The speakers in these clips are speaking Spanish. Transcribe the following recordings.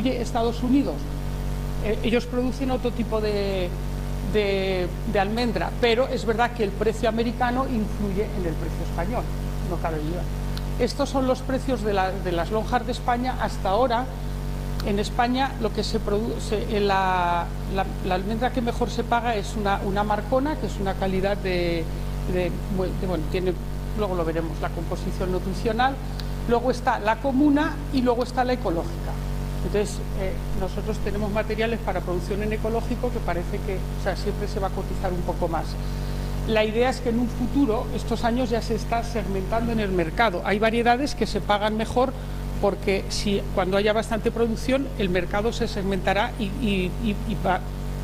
Estados Unidos. Ellos producen otro tipo de almendra, pero es verdad que el precio americano influye en el precio español, no cabe duda. Estos son los precios de las lonjas de España hasta ahora. En España lo que se produce, la almendra que mejor se paga es una marcona, que es una calidad bueno, tiene, luego lo veremos, la composición nutricional. Luego está la comuna y luego está la ecológica. Entonces, nosotros tenemos materiales para producción en ecológico que parece que, o sea, siempre se va a cotizar un poco más. La idea es que en un futuro, estos años ya se está segmentando en el mercado. Hay variedades que se pagan mejor porque cuando haya bastante producción, el mercado se segmentará y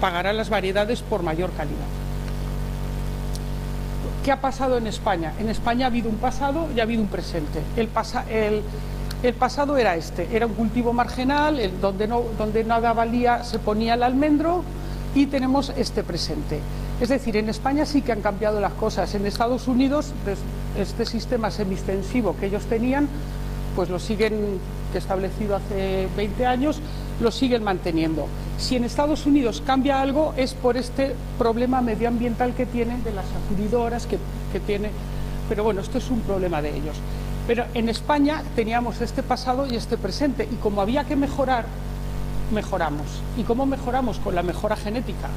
pagará las variedades por mayor calidad. ¿Qué ha pasado en España? En España ha habido un pasado y ha habido un presente. El pasado era era un cultivo marginal, donde nada valía se ponía el almendro, y tenemos este presente. Es decir, en España sí que han cambiado las cosas. En Estados Unidos, este sistema semi-extensivo que ellos tenían, pues lo siguen, que establecido hace 20 años, lo siguen manteniendo. Si en Estados Unidos cambia algo es por este problema medioambiental que tienen de las sacudidoras que tiene, pero bueno, esto es un problema de ellos. Pero en España teníamos este pasado y este presente, y como había que mejorar, mejoramos. ¿Y cómo mejoramos? Con la mejora genética.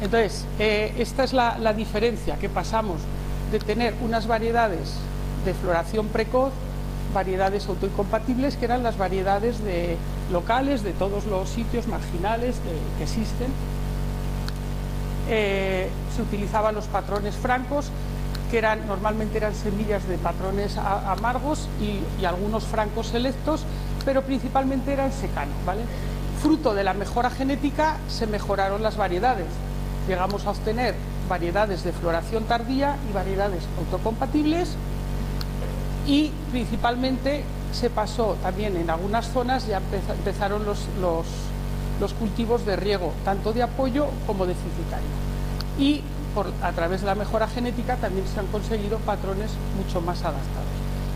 Entonces, esta es la diferencia, que pasamos de tener unas variedades de floración precoz, variedades autoincompatibles, que eran las variedades locales de todos los sitios marginales que existen. Se utilizaban los patrones francos, que normalmente eran semillas de patrones amargos y algunos francos selectos, pero principalmente eran secanos, ¿vale? Fruto de la mejora genética se mejoraron las variedades. Llegamos a obtener variedades de floración tardía y variedades autocompatibles, y principalmente se pasó también en algunas zonas, ya empezaron los cultivos de riego, tanto de apoyo como deficitario. Y a través de la mejora genética también se han conseguido patrones mucho más adaptados.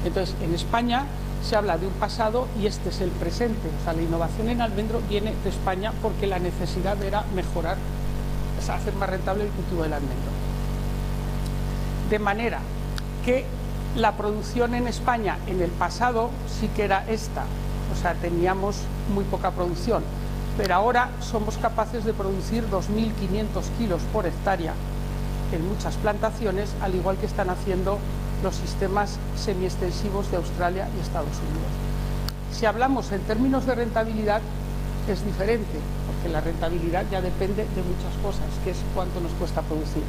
Entonces, en España se habla de un pasado y este es el presente. O sea, la innovación en almendro viene de España porque la necesidad era mejorar, o sea, hacer más rentable el cultivo del almendro. De manera que la producción en España en el pasado sí que era esta, o sea, teníamos muy poca producción, pero ahora somos capaces de producir 2.500 kilos por hectárea en muchas plantaciones, al igual que están haciendo los sistemas semiextensivos de Australia y Estados Unidos. Si hablamos en términos de rentabilidad, es diferente, porque la rentabilidad ya depende de muchas cosas, que es cuánto nos cuesta producir.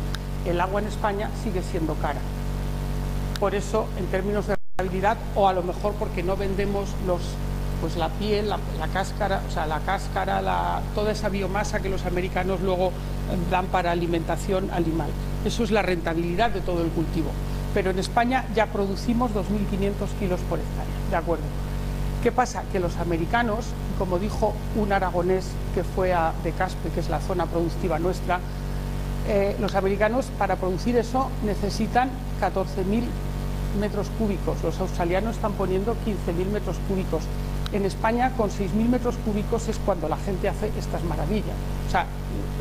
El agua en España sigue siendo cara. Por eso, en términos de rentabilidad, o a lo mejor porque no vendemos pues la piel, la cáscara, o sea, la cáscara, toda esa biomasa que los americanos luego dan para alimentación animal. Eso es la rentabilidad de todo el cultivo. Pero en España ya producimos 2.500 kilos por hectárea, ¿de acuerdo? ¿Qué pasa? Que los americanos, como dijo un aragonés que fue de Caspe, que es la zona productiva nuestra, los americanos para producir eso necesitan 14.000 metros cúbicos, los australianos están poniendo 15.000 metros cúbicos. En España con 6.000 metros cúbicos es cuando la gente hace estas maravillas. O sea,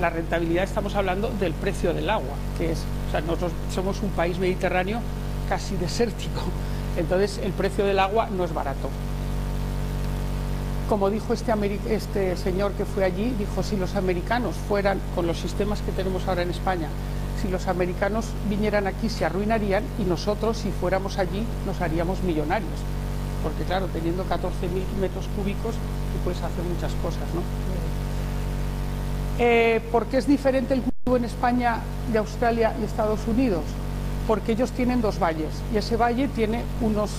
la rentabilidad, estamos hablando del precio del agua, que es, o sea, nosotros somos un país mediterráneo casi desértico, entonces el precio del agua no es barato. Como dijo este señor que fue allí, dijo, si los americanos fueran, con los sistemas que tenemos ahora en España, si los americanos vinieran aquí se arruinarían, y nosotros, si fuéramos allí, nos haríamos millonarios. Porque claro, teniendo 14.000 metros cúbicos, tú puedes hacer muchas cosas, ¿no? ¿Por qué es diferente el cultivo en España de Australia y Estados Unidos? Porque ellos tienen dos valles, y ese valle tiene unos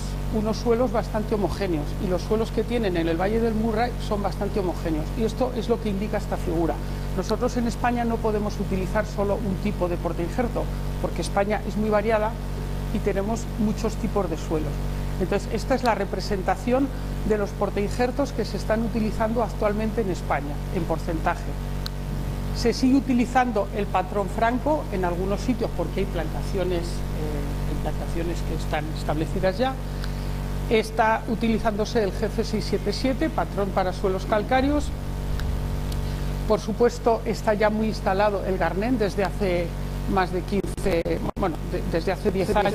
suelos bastante homogéneos, y los suelos que tienen en el Valle del Murray son bastante homogéneos, y esto es lo que indica esta figura. Nosotros en España no podemos utilizar solo un tipo de portainjerto, porque España es muy variada y tenemos muchos tipos de suelos. Entonces, esta es la representación de los portainjertos que se están utilizando actualmente en España, en porcentaje. Se sigue utilizando el patrón franco en algunos sitios porque hay plantaciones que están establecidas ya, está utilizándose el GF677, patrón para suelos calcáreos. Por supuesto, está ya muy instalado el Garnet desde hace más de 15, bueno, desde hace 10 años.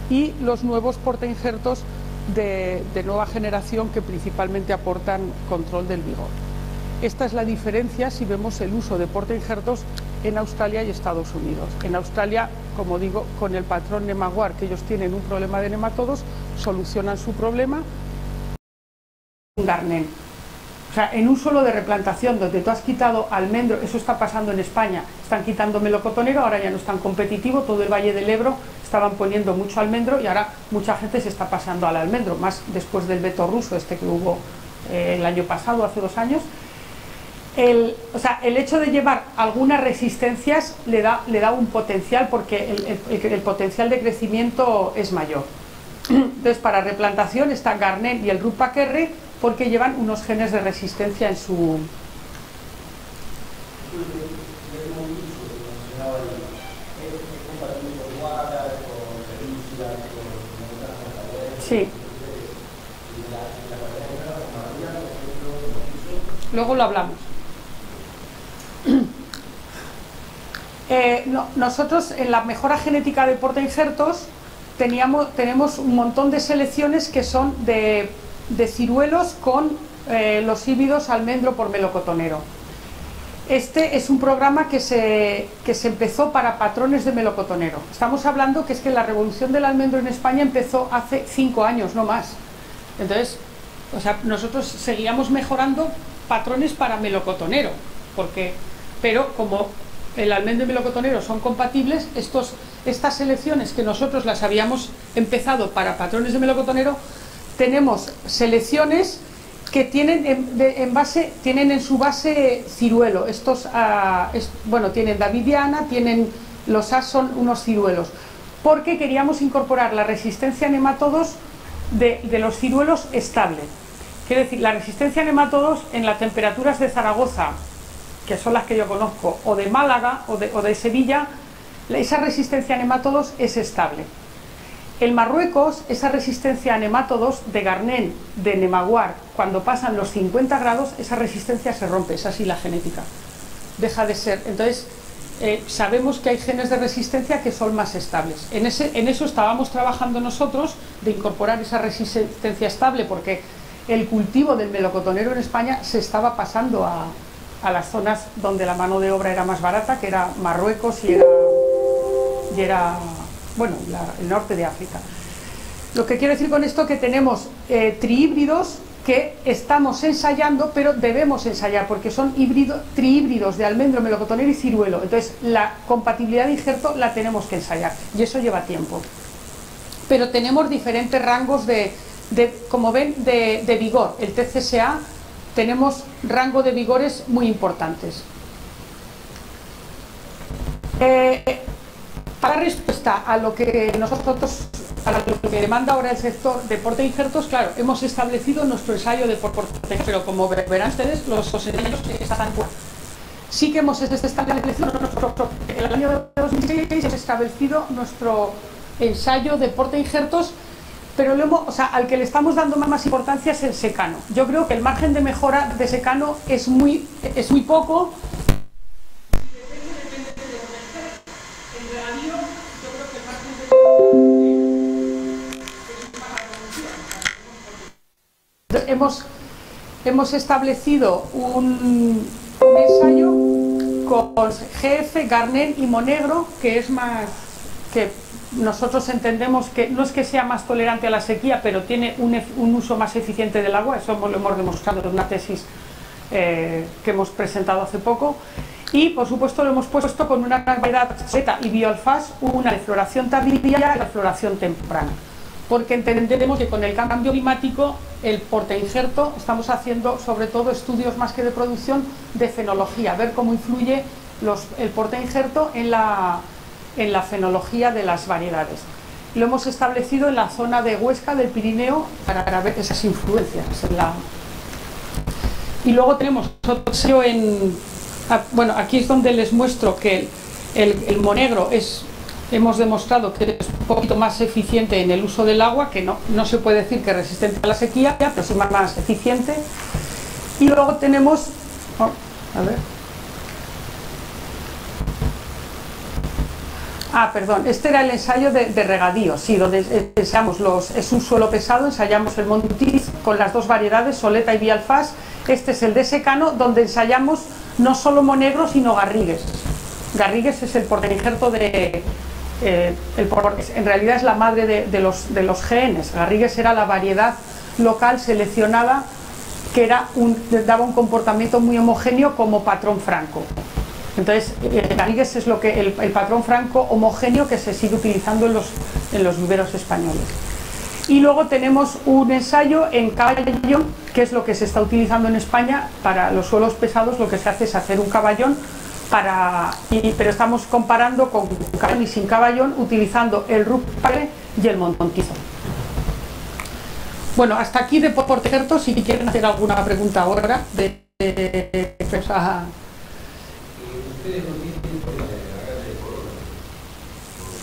Y los nuevos portainjertos de nueva generación que principalmente aportan control del vigor. Esta es la diferencia si vemos el uso de portainjertos en Australia y Estados Unidos. En Australia, como digo, con el patrón Nemaguard, que ellos tienen un problema de nematodos, solucionan su problema. Un Garnet. O sea, en un suelo de replantación donde tú has quitado almendro, eso está pasando en España, están quitando melocotonero, ahora ya no es tan competitivo, todo el Valle del Ebro estaban poniendo mucho almendro y ahora mucha gente se está pasando al almendro, más después del veto ruso este que hubo el año pasado, hace 2 años. O sea, el hecho de llevar algunas resistencias le da un potencial, porque el potencial de crecimiento es mayor. Entonces, para replantación está Garnet y el Rupakerre, porque llevan unos genes de resistencia en su... Sí. Luego lo hablamos. Nosotros en la mejora genética de portainjertos tenemos un montón de selecciones que son de ciruelos con los híbridos almendro por melocotonero. Este es un programa que se empezó para patrones de melocotonero. Estamos hablando que es que la revolución del almendro en España empezó hace 5 años, no más. Entonces, o sea, nosotros seguíamos mejorando patrones para melocotonero, pero como el almendro y melocotonero son compatibles, estas selecciones que nosotros las habíamos empezado para patrones de melocotonero, tenemos selecciones que tienen en su base ciruelo. Bueno, tienen davidiana, los As son unos ciruelos, porque queríamos incorporar la resistencia a nematodos de los ciruelos estable. Quiere decir, la resistencia a nematodos en las temperaturas de Zaragoza, que son las que yo conozco, o de Málaga o de Sevilla, esa resistencia a nematodos es estable. En Marruecos, esa resistencia a nematodos de Garnet, de Nemaguard, cuando pasan los 50 grados, esa resistencia se rompe, es así la genética. Deja de ser. Entonces, sabemos que hay genes de resistencia que son más estables. En eso estábamos trabajando nosotros, de incorporar esa resistencia estable, porque el cultivo del melocotonero en España se estaba pasando a las zonas donde la mano de obra era más barata, que era Marruecos y era bueno, el norte de África. Lo que quiero decir con esto es que tenemos trihíbridos que estamos ensayando, pero debemos ensayar, porque son trihíbridos de almendro, melocotonero y ciruelo. Entonces, la compatibilidad de injerto la tenemos que ensayar, y eso lleva tiempo. Pero tenemos diferentes rangos como ven, de vigor. El TCSA, tenemos rango de vigores muy importantes. Para respuesta a lo que lo que demanda ahora el sector de portainjertos, claro, hemos establecido nuestro ensayo de portainjertos, pero como verán ustedes, los ensayos que están fuera. Sí que hemos establecido el año 2016 hemos establecido nuestro ensayo de portainjertos, pero al que le estamos dando más importancia es el secano. Yo creo que el margen de mejora de secano es muy poco. Hemos establecido un ensayo con GF, Garnet y Monegro, que es más, que nosotros entendemos que no es que sea más tolerante a la sequía, pero tiene un uso más eficiente del agua. Eso lo hemos demostrado en una tesis que hemos presentado hace poco. Y por supuesto lo hemos puesto con una variedad Zeta y Bioalfaz, una de floración tardía y la floración temprana, porque entendemos que con el cambio climático, el portainjerto, estamos haciendo sobre todo estudios más que de producción, de fenología, ver cómo influye el portainjerto en la fenología de las variedades. Lo hemos establecido en la zona de Huesca, del Pirineo, para ver esas influencias. Y luego tenemos otro bueno, aquí es donde les muestro que el Monegro es hemos demostrado que es un poquito más eficiente en el uso del agua, que no se puede decir que es resistente a la sequía, pero sí más eficiente. Y luego tenemos, a ver, perdón, este era el ensayo de regadío, sí, donde ensayamos es un suelo pesado, ensayamos el Montiz con las dos variedades, Soleta y Bialfás. Este es el de secano, donde ensayamos no solo monegro, sino garrigues. Garrigues es el portainjerto de... en realidad es la madre de los genes. Garrigues era la variedad local seleccionada que daba un comportamiento muy homogéneo como patrón franco. Entonces, Garrigues es el patrón franco homogéneo que se sigue utilizando en los viveros españoles. Y luego tenemos un ensayo en caballón, que es lo que se está utilizando en España para los suelos pesados. Lo que se hace es hacer un caballón, pero estamos comparando con caballón y sin caballón, utilizando el rupare y el montizo. Bueno, hasta aquí de portainjerto. Si quieren hacer alguna pregunta ahora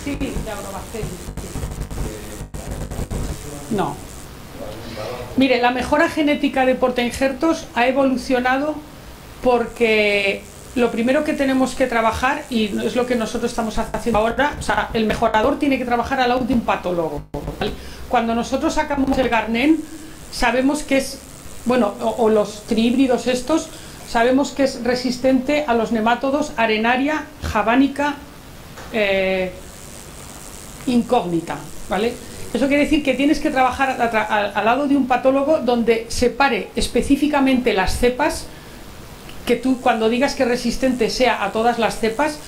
Sí, de Agrobacterium. No. Mire, la mejora genética de portainjertos ha evolucionado porque lo primero que tenemos que trabajar, y es lo que nosotros estamos haciendo ahora, o sea, el mejorador tiene que trabajar al lado de un patólogo, ¿vale? Cuando nosotros sacamos el Garnén, sabemos que es, bueno, o los trihíbridos estos, sabemos que es resistente a los nemátodos arenaria, javánica, incógnita, ¿vale? Eso quiere decir que tienes que trabajar al lado de un patólogo donde separe específicamente las cepas, que tú cuando digas que resistente sea a todas las cepas,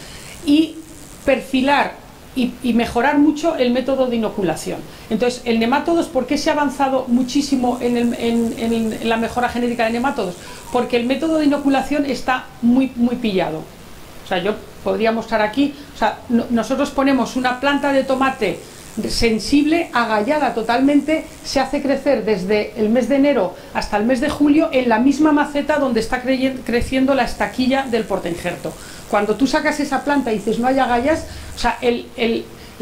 y perfilar y mejorar mucho el método de inoculación. Entonces, el nemátodos, ¿por qué se ha avanzado muchísimo en la mejora genética de nemátodos? Porque el método de inoculación está muy pillado. O sea, yo podría mostrar aquí, o sea, nosotros ponemos una planta de tomate sensible, agallada totalmente, se hace crecer desde el mes de enero hasta el mes de julio en la misma maceta donde está creciendo la estaquilla del portainjerto. Cuando tú sacas esa planta y dices no hay agallas, o sea, es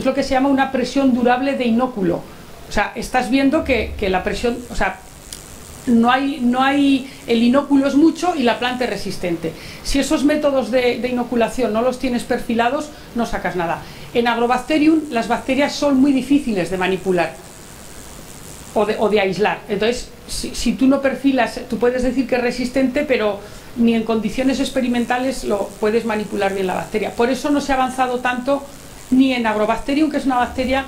lo que se llama una presión durable de inóculo. O sea, estás viendo que la presión, o sea, no hay, el inóculo es mucho y la planta es resistente. Si esos métodos de inoculación no los tienes perfilados, no sacas nada. En Agrobacterium las bacterias son muy difíciles de manipular o de aislar. Entonces, si tú no perfilas, tú puedes decir que es resistente, pero ni en condiciones experimentales lo puedes manipular bien la bacteria. Por eso no se ha avanzado tanto ni en Agrobacterium, que es una bacteria.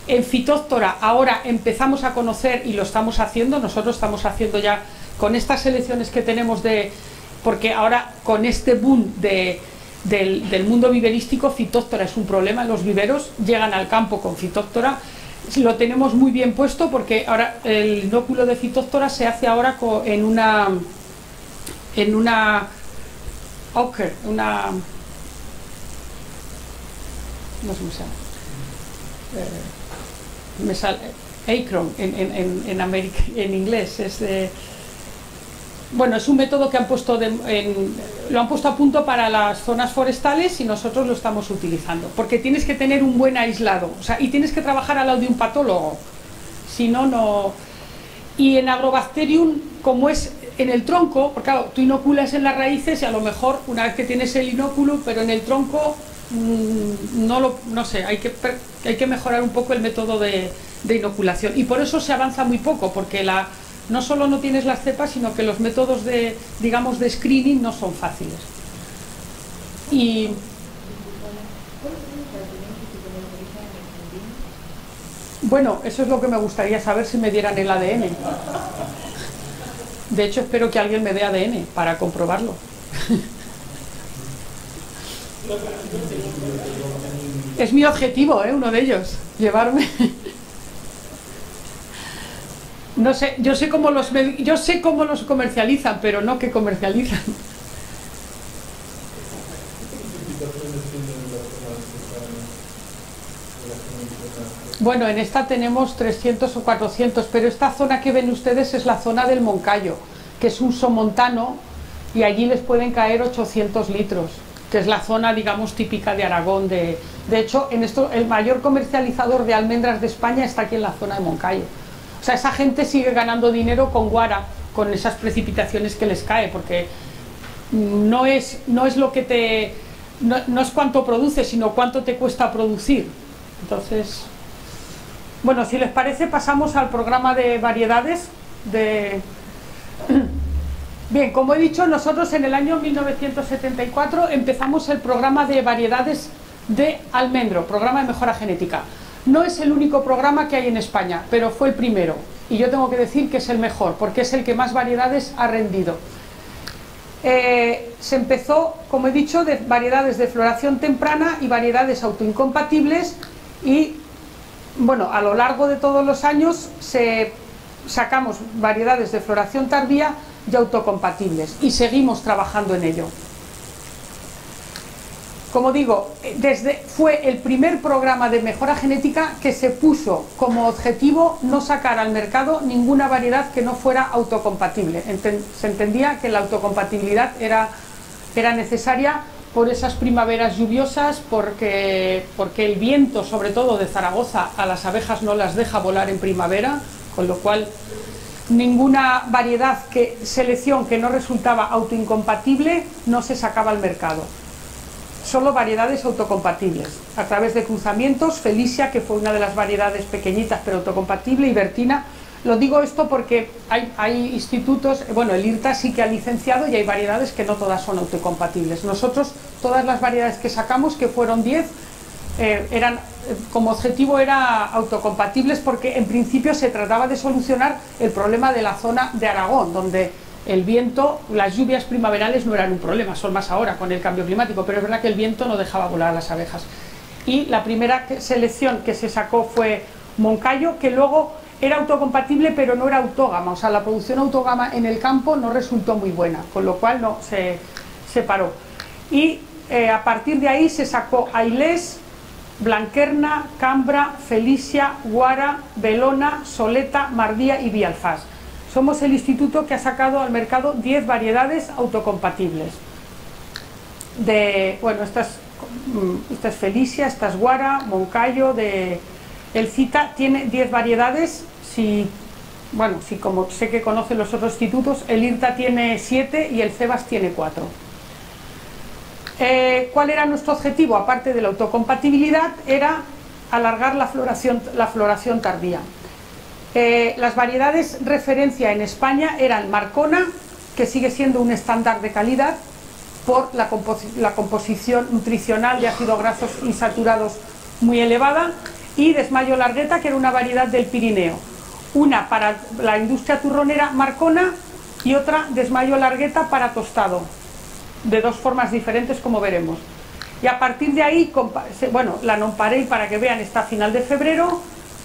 En Phytophthora ahora empezamos a conocer y lo estamos haciendo, nosotros estamos haciendo ya con estas selecciones que tenemos porque ahora con este boom del mundo viverístico, Phytophthora es un problema en los viveros, llegan al campo con Phytophthora, lo tenemos muy bien puesto porque ahora el inóculo de Phytophthora se hace ahora en una Ocker, no sé cómo se llama. Me sale Acron en inglés. Bueno, es un método que han puesto lo han puesto a punto para las zonas forestales y nosotros lo estamos utilizando porque tienes que tener un buen aislado, o sea, y tienes que trabajar al lado de un patólogo, si no. Y en Agrobacterium, como es en el tronco, porque claro, tú inoculas en las raíces y a lo mejor una vez que tienes el inóculo, pero en el tronco no sé, hay que mejorar un poco el método de inoculación y por eso se avanza muy poco, porque no solo no tienes las cepas, sino que los métodos digamos de screening no son fáciles. Y bueno, eso es lo que me gustaría saber, si me dieran el ADN. De hecho, espero que alguien me dé ADN para comprobarlo. Es mi objetivo, uno de ellos, llevarme. No sé, yo sé cómo los comercializan, pero no que comercializan. Bueno, en esta tenemos 300 o 400, pero esta zona que ven ustedes es la zona del Moncayo, que es un somontano, y allí les pueden caer 800 litros. que es la zona, digamos, típica de Aragón. De hecho, en esto, el mayor comercializador de almendras de España está aquí en la zona de Moncayo. O sea, esa gente sigue ganando dinero con guara, con esas precipitaciones que les cae, porque no es lo que te... No es cuánto produces, sino cuánto te cuesta producir. Entonces, bueno, si les parece, pasamos al programa de variedades de... Bien, como he dicho, nosotros en el año 1974 empezamos el programa de variedades de almendro, programa de mejora genética. No es el único programa que hay en España, pero fue el primero. Y yo tengo que decir que es el mejor, porque es el que más variedades ha rendido. Se empezó, como he dicho, de variedades de floración temprana y variedades autoincompatibles, y bueno, a lo largo de todos los años sacamos variedades de floración tardía y autocompatibles, y seguimos trabajando en ello. Como digo, fue el primer programa de mejora genética que se puso como objetivo no sacar al mercado ninguna variedad que no fuera autocompatible. Se entendía que la autocompatibilidad era necesaria por esas primaveras lluviosas, porque el viento, sobre todo de Zaragoza, a las abejas no las deja volar en primavera, con lo cual ninguna selección que no resultaba autoincompatible no se sacaba al mercado. Solo variedades autocompatibles, a través de cruzamientos. Felicia, que fue una de las variedades pequeñitas pero autocompatible, y Bertina. Lo digo esto porque hay institutos, bueno, el IRTA sí que ha licenciado, y hay variedades que no todas son autocompatibles. Nosotros, todas las variedades que sacamos, que fueron 10, como objetivo era autocompatibles, porque en principio se trataba de solucionar el problema de la zona de Aragón, donde el viento, las lluvias primaverales no eran un problema, son más ahora con el cambio climático, pero es verdad que el viento no dejaba volar a las abejas. Y la primera selección que se sacó fue Moncayo, que luego era autocompatible pero no era autógama, o sea, la producción autógama en el campo no resultó muy buena, con lo cual no se paró. Y a partir de ahí se sacó Ailés, Blanquerna, Cambra, Felicia, Guara, Belona, Soleta, Mardía y Bialfás. Somos el instituto que ha sacado al mercado 10 variedades autocompatibles. Bueno, esta es Felicia, esta es Guara, Moncayo, el CITA tiene 10 variedades. Bueno, como sé que conocen los otros institutos, el IRTA tiene 7 y el CEBAS tiene 4. ¿Cuál era nuestro objetivo? Aparte de la autocompatibilidad, era alargar la floración tardía. Las variedades referencia en España eran Marcona, que sigue siendo un estándar de calidad por la composición nutricional de ácidos grasos insaturados muy elevada, y Desmayo Largueta, que era una variedad del Pirineo. Una para la industria turronera, Marcona, y otra Desmayo Largueta para tostado, de dos formas diferentes, como veremos. Y a partir de ahí, bueno, la Nonpareil, para que vean, está a final de febrero.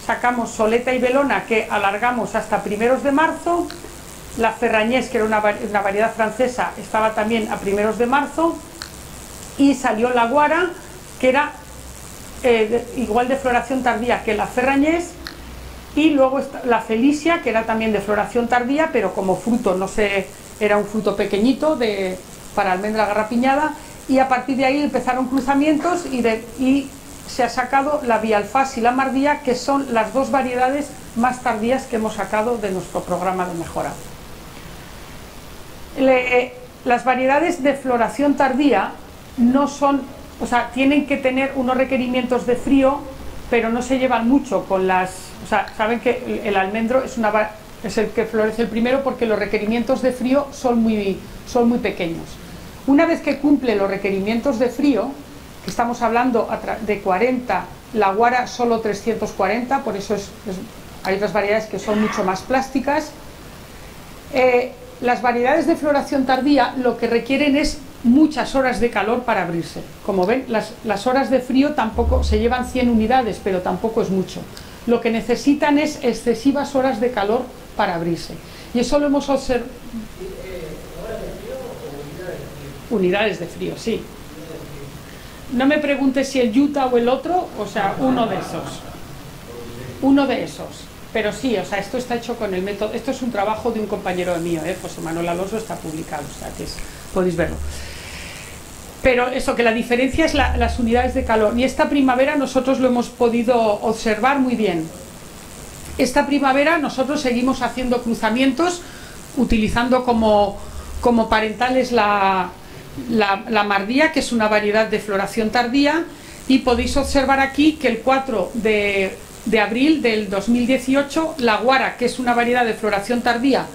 Sacamos Soleta y Belona, que alargamos hasta primeros de marzo. La Ferrañés, que era una variedad francesa, estaba también a primeros de marzo. Y salió la Guara, que era igual de floración tardía que la Ferrañés. Y luego está la Felicia, que era también de floración tardía, pero como fruto era un fruto pequeñito para almendra garrapiñada. Y a partir de ahí empezaron cruzamientos, y se ha sacado la Bialfás y la Mardía, que son las dos variedades más tardías que hemos sacado de nuestro programa de mejora. Las variedades de floración tardía no son, o sea, tienen que tener unos requerimientos de frío, pero no se llevan mucho con las, o sea, saben que el almendro es el que florece el primero, porque los requerimientos de frío son muy pequeños. Una vez que cumple los requerimientos de frío, que estamos hablando de 40, la Guara solo 340, por eso hay otras variedades que son mucho más plásticas. Las variedades de floración tardía lo que requieren es muchas horas de calor para abrirse. Como ven, las horas de frío tampoco, se llevan 100 unidades, pero tampoco es mucho. Lo que necesitan es excesivas horas de calor para abrirse. Y eso lo hemos observado. ¿Horas de frío o unidades de frío? Unidades de frío, sí. No me preguntes si el Utah o el otro, o sea, uno de esos. Uno de esos. Pero sí, o sea, esto está hecho con el método. Esto es un trabajo de un compañero mío, José Manuel Alonso, está publicado, o sea, que podéis verlo. Pero eso, que la diferencia es las unidades de calor. Y esta primavera nosotros lo hemos podido observar muy bien. Esta primavera nosotros seguimos haciendo cruzamientos, utilizando como parentales la mardía, que es una variedad de floración tardía, y podéis observar aquí que el 4 de abril del 2018, la guara, que es una variedad de floración tardía,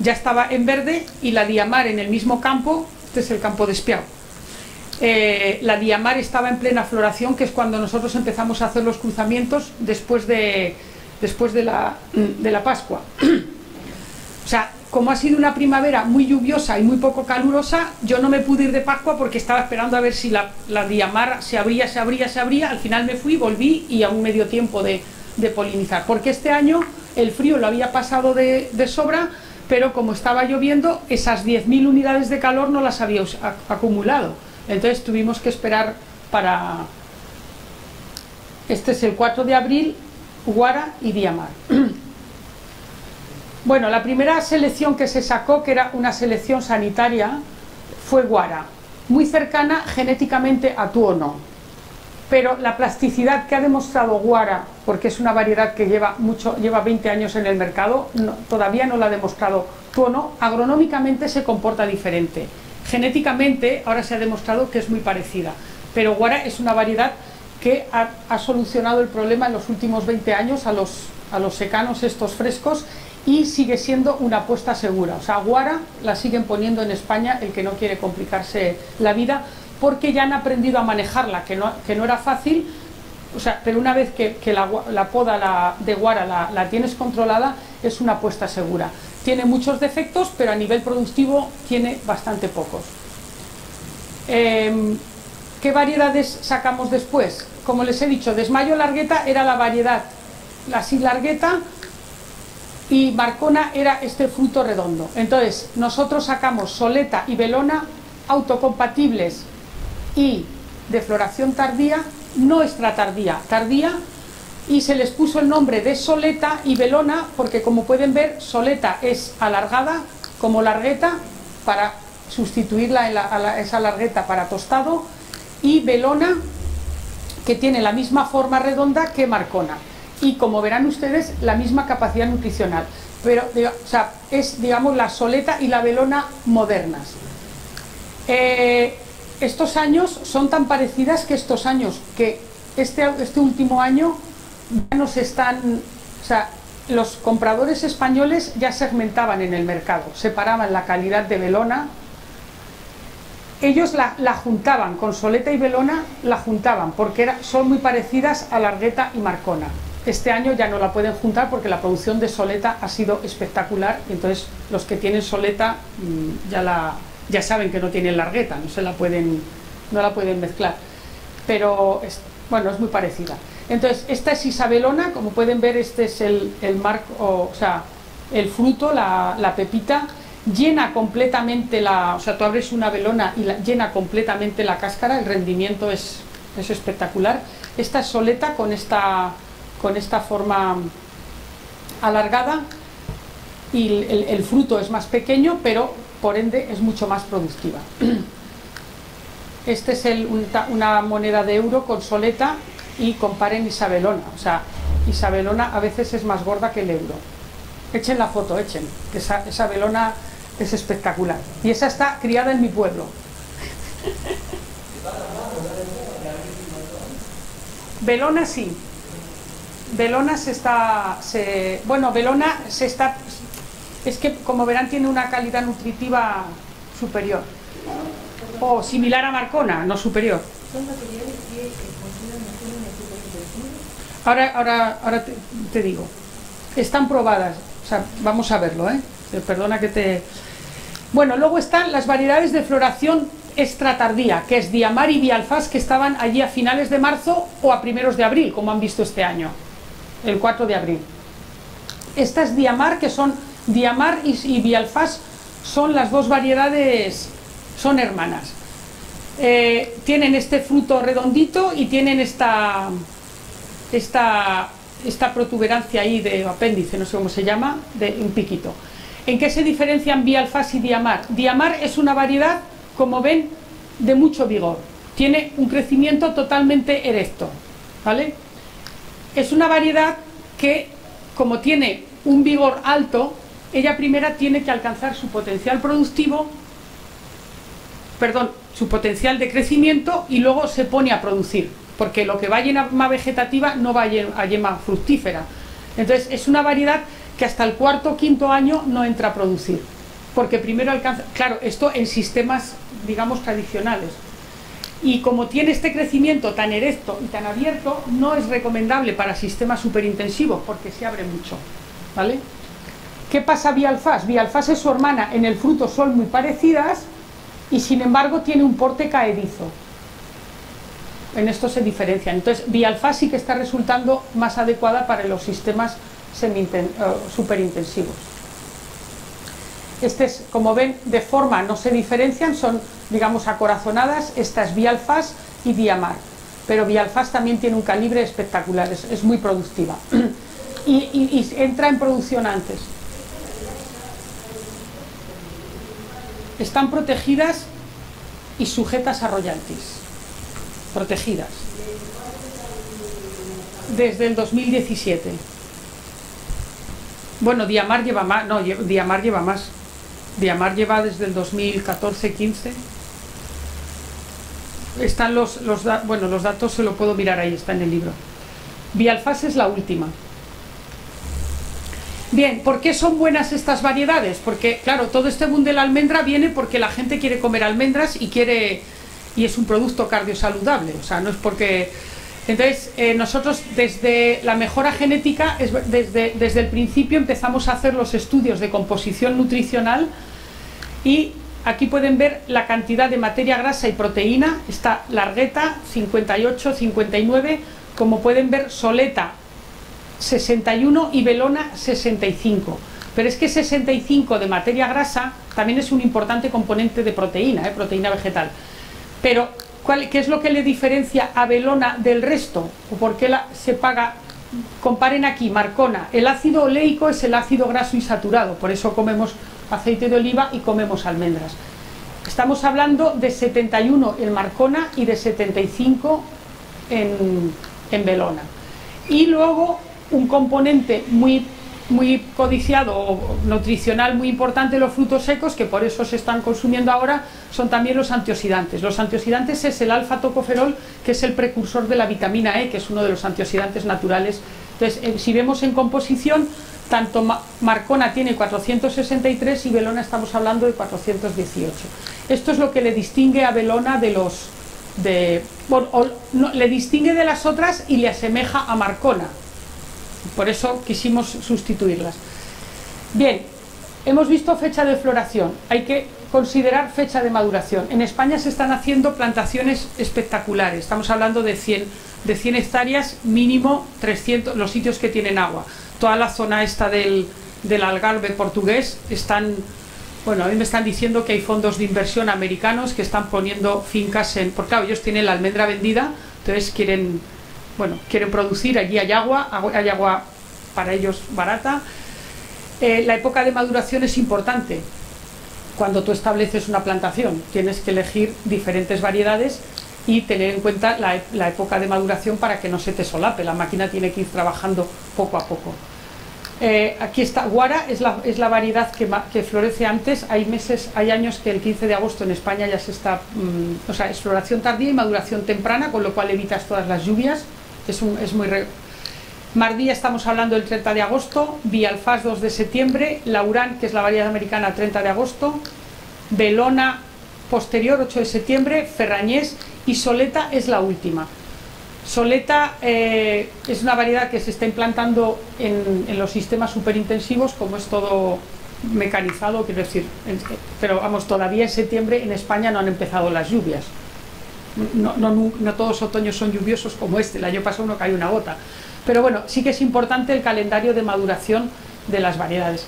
ya estaba en verde, y la diamar en el mismo campo, este es el campo de Espiao, la diamar estaba en plena floración, que es cuando nosotros empezamos a hacer los cruzamientos después de la Pascua. O sea, como ha sido una primavera muy lluviosa y muy poco calurosa, yo no me pude ir de Pascua porque estaba esperando a ver si la diamar se abría, al final me fui, volví y aún me dio tiempo de polinizar, porque este año el frío lo había pasado de sobra, pero como estaba lloviendo, esas 10.000 unidades de calor no las había acumulado, entonces tuvimos que esperar para... Este es el 4 de abril, guara y diamar. Bueno, la primera selección que se sacó, que era una selección sanitaria, fue guara, muy cercana genéticamente a tuono, pero la plasticidad que ha demostrado guara, porque es una variedad que lleva 20 años en el mercado, todavía no la ha demostrado tuono. Agronómicamente se comporta diferente, genéticamente ahora se ha demostrado que es muy parecida, pero guara es una variedad que ha solucionado el problema en los últimos 20 años a los secanos estos frescos, y sigue siendo una apuesta segura. O sea, guara la siguen poniendo en España el que no quiere complicarse la vida, porque ya han aprendido a manejarla, que no era fácil. O sea, pero una vez que la poda de guara la tienes controlada, es una apuesta segura. Tiene muchos defectos, pero a nivel productivo tiene bastante pocos. ¿Qué variedades sacamos después? Como les he dicho, Desmayo Largueta era la variedad, la sin largueta, y Marcona era este fruto redondo. Entonces nosotros sacamos Soleta y Belona autocompatibles y de floración tardía, no extratardía, tardía, y se les puso el nombre de Soleta y Belona porque, como pueden ver, Soleta es alargada como largueta, para sustituirla esa largueta para tostado, y Belona, que tiene la misma forma redonda que Marcona, y como verán ustedes, la misma capacidad nutricional, pero o sea, es, digamos, la Soleta y la Belona modernas. Estos años son tan parecidas que estos años, que este último año ya nos están, o sea, los compradores españoles ya segmentaban en el mercado, separaban la calidad de Belona. Ellos la juntaban con Soleta y Belona, la juntaban porque son muy parecidas a Largueta y Marcona. Este año ya no la pueden juntar porque la producción de Soleta ha sido espectacular, y entonces los que tienen Soleta ya saben que no tienen Largueta, no la pueden mezclar, pero bueno, es muy parecida. Entonces esta es Isabelona, como pueden ver, este es el marco, o sea, el fruto, la pepita, llena completamente o sea, tú abres una Belona y llena completamente la cáscara, el rendimiento es espectacular. Esta es Soleta con esta forma alargada, y el fruto es más pequeño, pero por ende es mucho más productiva. Este es una moneda de euro con Soleta, y comparen Isabelona. O sea, Isabelona a veces es más gorda que el euro. Echen la foto, que esa Belona es espectacular, y esa está criada en mi pueblo. Belona sí. Belona Belona es que, como verán, tiene una calidad nutritiva superior, o similar a Marcona, no superior. ¿Son materiales que consideran mejor en el tipo de cultivo? Ahora te digo, están probadas, o sea, vamos a verlo, perdona que te... Bueno, luego están las variedades de floración extratardía, que es Diamar y Bialfás, que estaban allí a finales de marzo o a primeros de abril, como han visto este año, el 4 de abril. Esta es Diamar, que son Diamar y Bialfás, son las dos variedades, son hermanas. Tienen este fruto redondito y tienen esta protuberancia ahí de apéndice, no sé cómo se llama, de un piquito. ¿En qué se diferencian Bialfás y Diamar? Diamar es una variedad, como ven, de mucho vigor, tiene un crecimiento totalmente erecto, ¿vale? Es una variedad que, como tiene un vigor alto, ella primero tiene que alcanzar su potencial productivo, su potencial de crecimiento, y luego se pone a producir, porque lo que va a yema vegetativa no va a yema fructífera. Entonces es una variedad que hasta el cuarto o quinto año no entra a producir, porque primero alcanza, claro, esto en sistemas, digamos, tradicionales. Y como tiene este crecimiento tan erecto y tan abierto, no es recomendable para sistemas superintensivos, porque se abre mucho, ¿vale? ¿Qué pasa Bialfas? Bialfas es su hermana, en el fruto son muy parecidas y sin embargo tiene un porte caedizo. En esto se diferencian. Entonces Bialfas sí que está resultando más adecuada para los sistemas superintensivos. Como ven, de forma no se diferencian, son, digamos, acorazonadas. Esta es Bialfas y Diamar, pero Bialfas también tiene un calibre espectacular, es muy productiva y entra en producción antes. Están protegidas y sujetas a royalties, protegidas desde el 2017. Bueno, Diamar lleva más, no, Diamar lleva más. Diamar lleva desde el 2014-15. Están los datos se lo puedo mirar ahí, está en el libro. Bialfas es la última. Bien, ¿por qué son buenas estas variedades? Porque, claro, todo este boom de la almendra viene porque la gente quiere comer almendras y es un producto cardiosaludable, o sea, no es porque... Entonces, nosotros desde la mejora genética, desde el principio empezamos a hacer los estudios de composición nutricional, y aquí pueden ver la cantidad de materia grasa y proteína. Está Largueta 58, 59, como pueden ver Soleta 61 y Belona 65. Pero es que 65 de materia grasa también es un importante componente de proteína, proteína vegetal. Pero ¿qué es lo que le diferencia a Belona del resto? ¿O por qué se paga? Comparen aquí, Marcona. El ácido oleico es el ácido graso insaturado, por eso comemos aceite de oliva y comemos almendras. Estamos hablando de 71 en Marcona y de 75 en Belona. Y luego un componente muy codiciado o nutricional muy importante de los frutos secos, que por eso se están consumiendo ahora, son también los antioxidantes. Los antioxidantes es el alfa-tocoferol, que es el precursor de la vitamina E, que es uno de los antioxidantes naturales. Entonces, si vemos en composición, tanto Marcona tiene 463 y Belona estamos hablando de 418. Esto es lo que le distingue a Belona le distingue de las otras y le asemeja a Marcona. Por eso quisimos sustituirlas. Bien, hemos visto fecha de floración, hay que considerar fecha de maduración. En España se están haciendo plantaciones espectaculares, estamos hablando de 100 hectáreas, mínimo 300, los sitios que tienen agua. Toda la zona esta del Algarve portugués están, bueno, a mí me están diciendo que hay fondos de inversión americanos que están poniendo fincas porque claro, ellos tienen la almendra vendida, entonces quieren producir, allí hay agua para ellos barata. La época de maduración es importante. Cuando tú estableces una plantación, tienes que elegir diferentes variedades y tener en cuenta la época de maduración para que no se te solape. La máquina tiene que ir trabajando poco a poco. Aquí está, Guara es la variedad que florece antes. Hay años que el 15 de agosto en España ya se está, o sea, es floración tardía y maduración temprana, con lo cual evitas todas las lluvias. Mardía estamos hablando del 30 de agosto, Bialfas 2 de septiembre, Laurán, que es la variedad americana, 30 de agosto, Belona posterior, 8 de septiembre, Ferrañés, y Soleta es la última. Soleta es una variedad que se está implantando en los sistemas superintensivos, como es todo mecanizado, quiero decir, pero vamos, todavía en septiembre en España no han empezado las lluvias. No todos los otoños son lluviosos como este, el año pasado no cayó una gota. Pero bueno, sí que es importante el calendario de maduración de las variedades.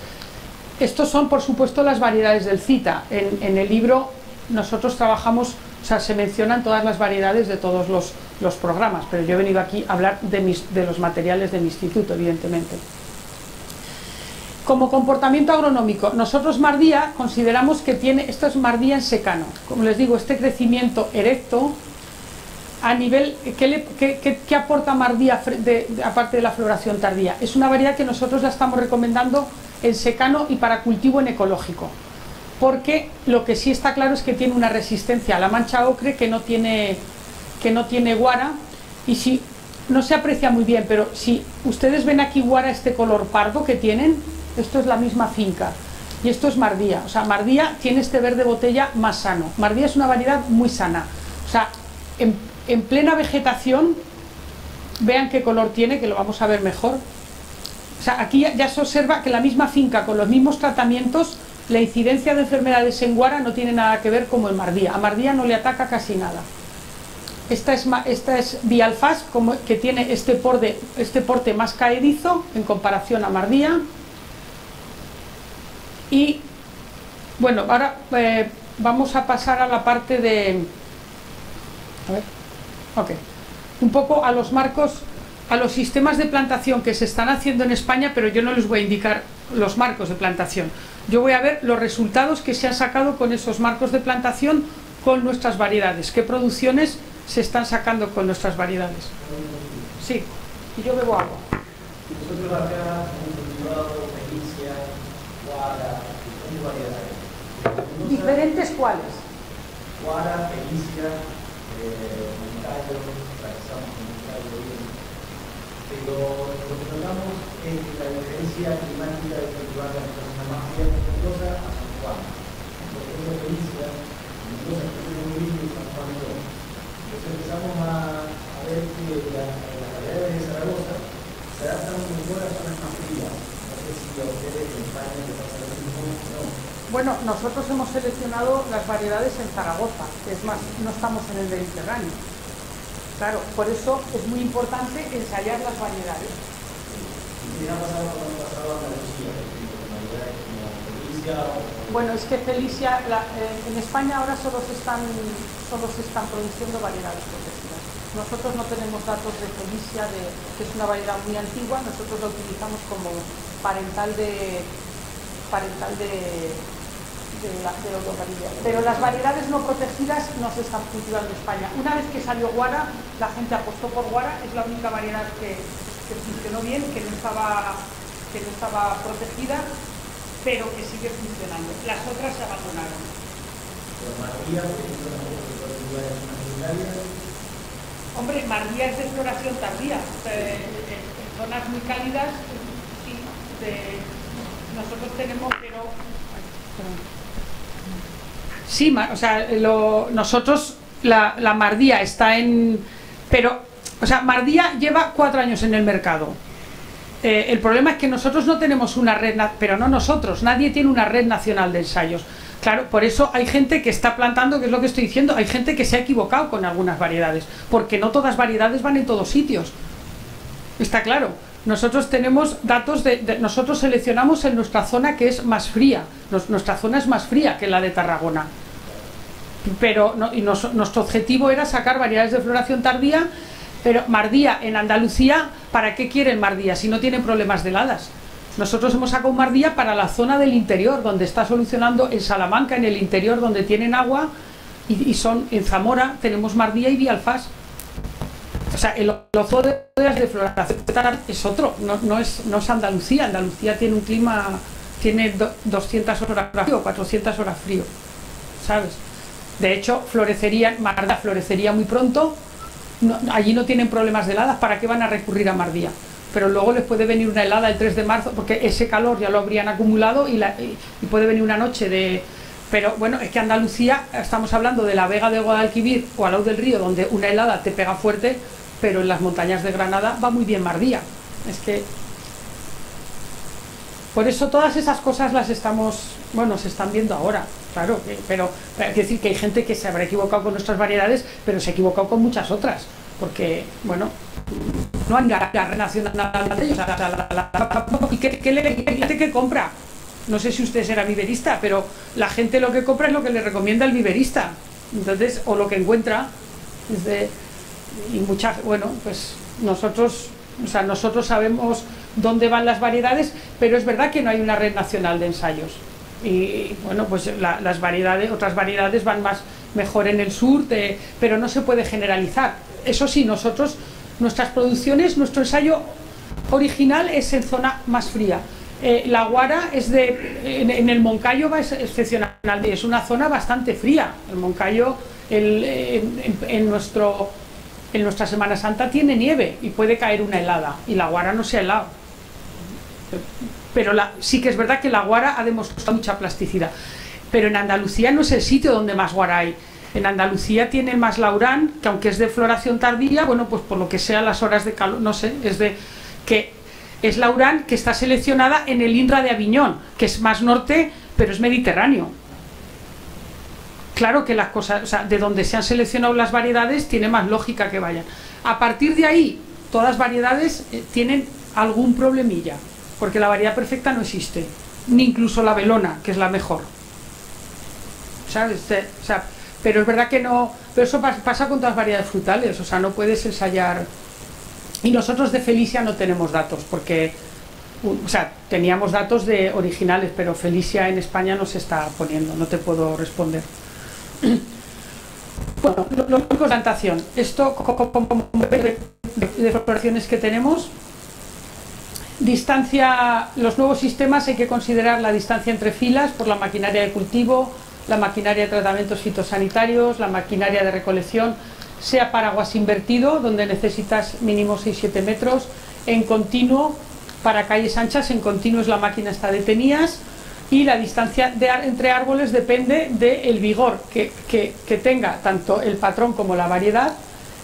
Estos son, por supuesto, las variedades del CITA. En el libro nosotros trabajamos, o sea, se mencionan todas las variedades de todos los programas, pero yo he venido aquí a hablar de los materiales de mi instituto, evidentemente. Como comportamiento agronómico, nosotros Mardía consideramos que tiene, esto es Mardía en secano, como les digo, este crecimiento erecto, a nivel, ¿qué aporta Mardía aparte de la floración tardía? Es una variedad que nosotros la estamos recomendando en secano y para cultivo en ecológico, porque lo que sí está claro es que tiene una resistencia a la mancha ocre que no tiene guara, y si no se aprecia muy bien, pero si ustedes ven aquí guara, este color pardo que tienen, esto es la misma finca y esto es Mardía. O sea, Mardía tiene este verde botella más sano. Mardía es una variedad muy sana. O sea, en plena vegetación, vean qué color tiene, que lo vamos a ver mejor. O sea, aquí ya se observa que la misma finca, con los mismos tratamientos, la incidencia de enfermedades en guara no tiene nada que ver como en Mardía. A Mardía no le ataca casi nada. Esta es Bialfas, que tiene este porte más caedizo en comparación a Mardía. Y bueno, ahora vamos a pasar a la parte de... A ver, ok. Un poco a los marcos, a los sistemas de plantación que se están haciendo en España, pero yo no les voy a indicar los marcos de plantación. Yo voy a ver los resultados que se han sacado con esos marcos de plantación con nuestras variedades. ¿Qué producciones se están sacando con nuestras variedades? Sí, y yo bebo agua. Nosotros acá hemos cultivado Felicia, Guara, ¿qué variedades? ¿Diferentes cuáles? Guara, Felicia, Moncayo, realizamos Moncayo bien. Pero lo que notamos es que la diferencia climática de cultivar la zona más fría de Mendoza a San Juan. Por ejemplo, Felicia, Mendoza tiene muy bien y San Juan no. Entonces empezamos a ver que las variedades de Zaragoza se adaptan mejor a zonas más frías. No sé si a ustedes en España les pasa lo mismo o no. Bueno, nosotros hemos seleccionado las variedades en Zaragoza, que es más, no estamos en el Mediterráneo. Claro, por eso es muy importante ensayar las variedades. ¿Y qué ha pasado cuando pasaba a Andalucía? Con variedades como Felicia o... Bueno, es que Felicia, en España ahora solo se están produciendo variedades protegidas. Nosotros no tenemos datos de Felicia, que es una variedad muy antigua, nosotros la utilizamos como parental de Eurovarilla. Pero las variedades no protegidas no se están cultivando en España. Una vez que salió Guara, la gente apostó por Guara, es la única variedad que funcionó bien, que no estaba protegida, pero que sigue funcionando. Las otras se abandonaron. Pero Mardía, por ejemplo, Hombre, Mardía es de floración tardía. En zonas muy cálidas, sí, nosotros tenemos, pero... Sí, o sea, nosotros, la Mardía está en... Pero, o sea, Mardía lleva 4 años en el mercado. El problema es que nosotros no tenemos una red, pero no nosotros, nadie tiene una red nacional de ensayos. Claro, por eso hay gente que está plantando, que es lo que estoy diciendo, hay gente que se ha equivocado con algunas variedades, porque no todas variedades van en todos sitios. Está claro. Nosotros tenemos datos nosotros seleccionamos en nuestra zona que es más fría. Nuestra zona es más fría que la de Tarragona. Pero nuestro objetivo era sacar variedades de floración tardía, pero Mardía en Andalucía, ¿para qué quieren Mardía si no tienen problemas de heladas? Nosotros hemos sacado Mardía para la zona del interior, donde está solucionando en Salamanca, en el interior, donde tienen agua, y son en Zamora, tenemos Mardía y Bialfas. O sea, el ozo de floración es otro, no es Andalucía. Andalucía tiene un clima, tiene 200 horas frío, 400 horas frío, ¿sabes? De hecho, Mardía florecería muy pronto, allí no tienen problemas de heladas, ¿para qué van a recurrir a Mardía? Pero luego les puede venir una helada el 3 de marzo, porque ese calor ya lo habrían acumulado y puede venir una noche de... Pero bueno, es que Andalucía, estamos hablando de la Vega de Guadalquivir o al lado del río, donde una helada te pega fuerte, pero en las montañas de Granada va muy bien Mardía. Es que... Por eso todas esas cosas las estamos... Bueno, se están viendo ahora, claro, pero hay que decir que hay gente que se habrá equivocado con nuestras variedades, pero se ha equivocado con muchas otras, porque, bueno, no han ganado nacional de ellos. ¿Y qué compra? No sé si usted será viverista, pero la gente lo que compra es lo que le recomienda el viverista. Entonces, o lo que encuentra. Y muchas, bueno, pues nosotros O sea, nosotros sabemos dónde van las variedades, pero es verdad que no hay una red nacional de ensayos. Y bueno, pues las variedades, otras variedades van mejor en el sur, pero no se puede generalizar. Eso sí, nosotros, nuestras producciones, nuestro ensayo original es en zona más fría. La Guara es en el Moncayo va excepcional, es una zona bastante fría. El Moncayo en nuestra Semana Santa tiene nieve y puede caer una helada, y la Guara no se ha helado. Pero sí que es verdad que la Guara ha demostrado mucha plasticidad. Pero en Andalucía no es el sitio donde más Guara hay. En Andalucía tiene más laurán, que aunque es de floración tardía, bueno, pues por lo que sea las horas de calor, no sé, es laurán que está seleccionada en el INRA de Aviñón, que es más norte, pero es mediterráneo. Claro que las cosas, o sea, de donde se han seleccionado las variedades, tiene más lógica que vayan. A partir de ahí, todas las variedades tienen algún problemilla, porque la variedad perfecta no existe, ni incluso la Belona, que es la mejor. ¿Sabes? O sea, pero es verdad que no, pero eso pasa con todas las variedades frutales, o sea, no puedes ensayar. Y nosotros de Felicia no tenemos datos, porque, o sea, teníamos datos de originales, pero Felicia en España no se está poniendo, no te puedo responder. Bueno, lo único es plantación. Esto, de floraciones que tenemos, distancia, los nuevos sistemas hay que considerar la distancia entre filas por la maquinaria de cultivo, la maquinaria de tratamientos fitosanitarios, la maquinaria de recolección, sea paraguas invertido, donde necesitas mínimo 6-7 metros, en continuo, para calles anchas, en continuo es la máquina esta de tenías, y la distancia entre árboles depende del vigor que tenga tanto el patrón como la variedad,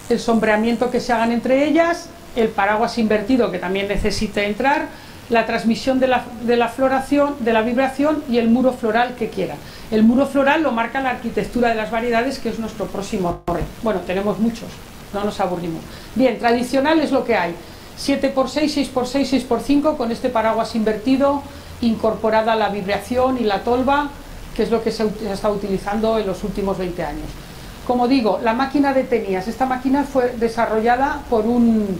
el sombreamiento que se hagan entre ellas, el paraguas invertido que también necesite entrar, la transmisión de la floración, de la vibración y el muro floral que quiera. El muro floral lo marca la arquitectura de las variedades, que es nuestro próximo reto. Bueno, tenemos muchos, no nos aburrimos. Bien, tradicional es lo que hay, 7x6, 6x6, 6x5, con este paraguas invertido, incorporada la vibración y la tolva, que es lo que se ha estado utilizando en los últimos 20 años. Como digo, la máquina de tenías, esta máquina fue desarrollada por un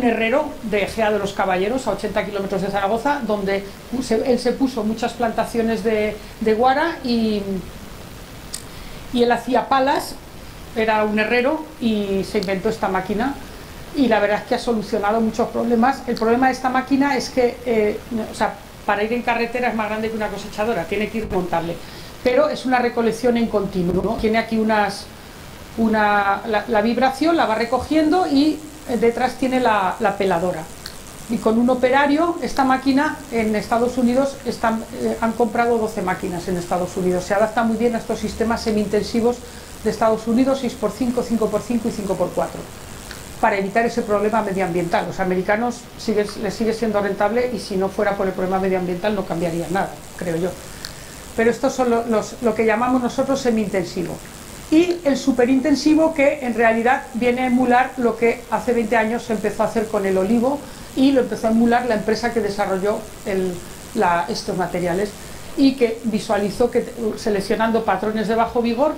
herrero de Egea de los Caballeros, a 80 kilómetros de Zaragoza, donde él se puso muchas plantaciones de guara y él hacía palas, era un herrero y se inventó esta máquina, y la verdad es que ha solucionado muchos problemas. El problema de esta máquina es que, o sea, para ir en carretera es más grande que una cosechadora, tiene que ir montable, pero es una recolección en continuo, ¿no? Tiene aquí la vibración, la va recogiendo, y detrás tiene la peladora. Y con un operario, esta máquina en Estados Unidos han comprado 12 máquinas en Estados Unidos. Se adapta muy bien a estos sistemas semi-intensivos de Estados Unidos, 6x5, 5x5 y 5x4, para evitar ese problema medioambiental. Los americanos les sigue siendo rentable, y si no fuera por el problema medioambiental no cambiaría nada, creo yo. Pero estos son lo que llamamos nosotros semi-intensivo. Y el superintensivo, que en realidad viene a emular lo que hace 20 años se empezó a hacer con el olivo, y lo empezó a emular la empresa que desarrolló estos materiales, y que visualizó que seleccionando patrones de bajo vigor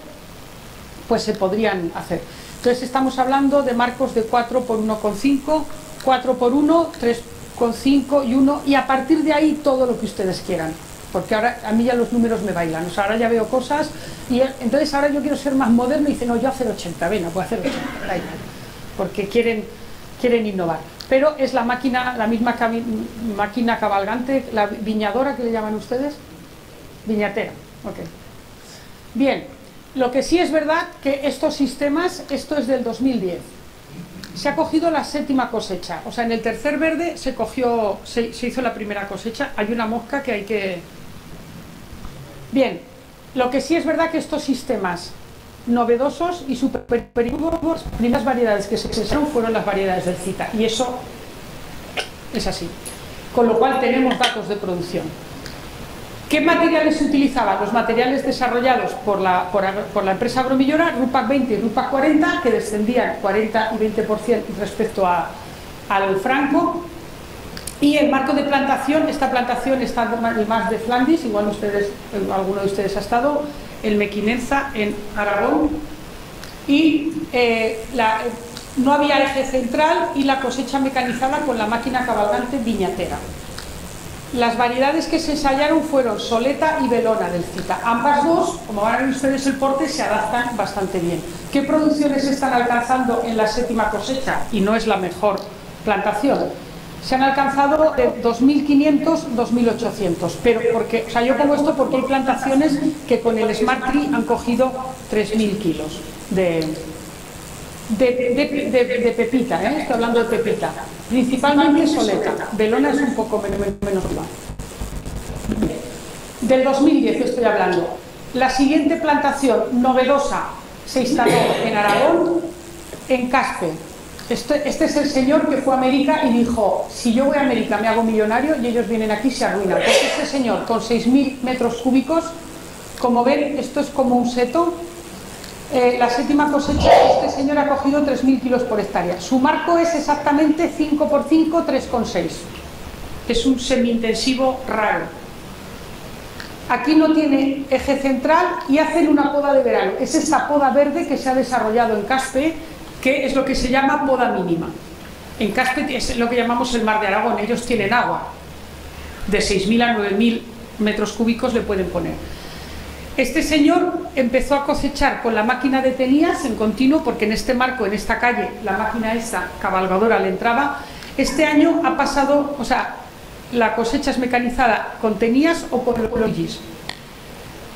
pues se podrían hacer. Entonces estamos hablando de marcos de 4 por 1,5, 4 por 1, 3,5 y 1, y a partir de ahí todo lo que ustedes quieran, porque ahora a mí ya los números me bailan, o sea, ahora ya veo cosas, y entonces ahora yo quiero ser más moderno y dicen, no, yo hacer 80, ven, no puedo hacer 80, porque quieren innovar. Pero es la máquina, la misma máquina cabalgante, la viñadora que le llaman ustedes, viñatera, ok. Bien. Lo que sí es verdad que estos sistemas, esto es del 2010, se ha cogido la 7ª cosecha, o sea, en el tercer verde se hizo la primera cosecha. Hay una mosca que hay que... Bien, lo que sí es verdad que estos sistemas novedosos y super las primeras variedades que se usaron fueron las variedades del Zita, y eso es así, con lo cual tenemos datos de producción. ¿Qué materiales se utilizaban? Los materiales desarrollados por la empresa Agromillora, Rupac 20 y Rupac 40, que descendían 40 y 20% respecto al franco. Y el marco de plantación, esta plantación está el más de Flandis, igual alguno de ustedes ha estado, el Mequinenza en Aragón. Y no había eje central y la cosecha mecanizada con la máquina cabalgante viñatera. Las variedades que se ensayaron fueron Soleta y Belona del Cita. Ambas dos, como van a ver ustedes el porte, se adaptan bastante bien. ¿Qué producciones están alcanzando en la séptima cosecha? Y no es la mejor plantación. Se han alcanzado de 2.500, 2.800. Pero porque, o sea, yo pongo esto porque hay plantaciones que con el Smart Tree han cogido 3.000 kilos de pepita, ¿eh? Estoy hablando de pepita. Principalmente Soleta. Belona es un poco menos mal. Del 2010 estoy hablando. La siguiente plantación novedosa se instaló en Aragón, en Caspe. Este es el señor que fue a América y dijo: si yo voy a América me hago millonario, y ellos vienen aquí y se arruinan. Porque este señor, con 6.000 metros cúbicos, como ven, esto es como un seto. La séptima cosecha, este señor ha cogido 3.000 kilos por hectárea. Su marco es exactamente 5×5, 3,6. Es un semi-intensivo raro. Aquí no tiene eje central y hacen una poda de verano. Es esta poda verde que se ha desarrollado en Caspe, que es lo que se llama poda mínima. En Caspe es lo que llamamos el Mar de Aragón. Ellos tienen agua. De 6.000 a 9.000 metros cúbicos le pueden poner. Este señor empezó a cosechar con la máquina de tenías en continuo, porque en este marco, en esta calle, la máquina esta cabalgadora le entraba. Este año ha pasado, o sea, la cosecha es mecanizada con tenías o por los bullies.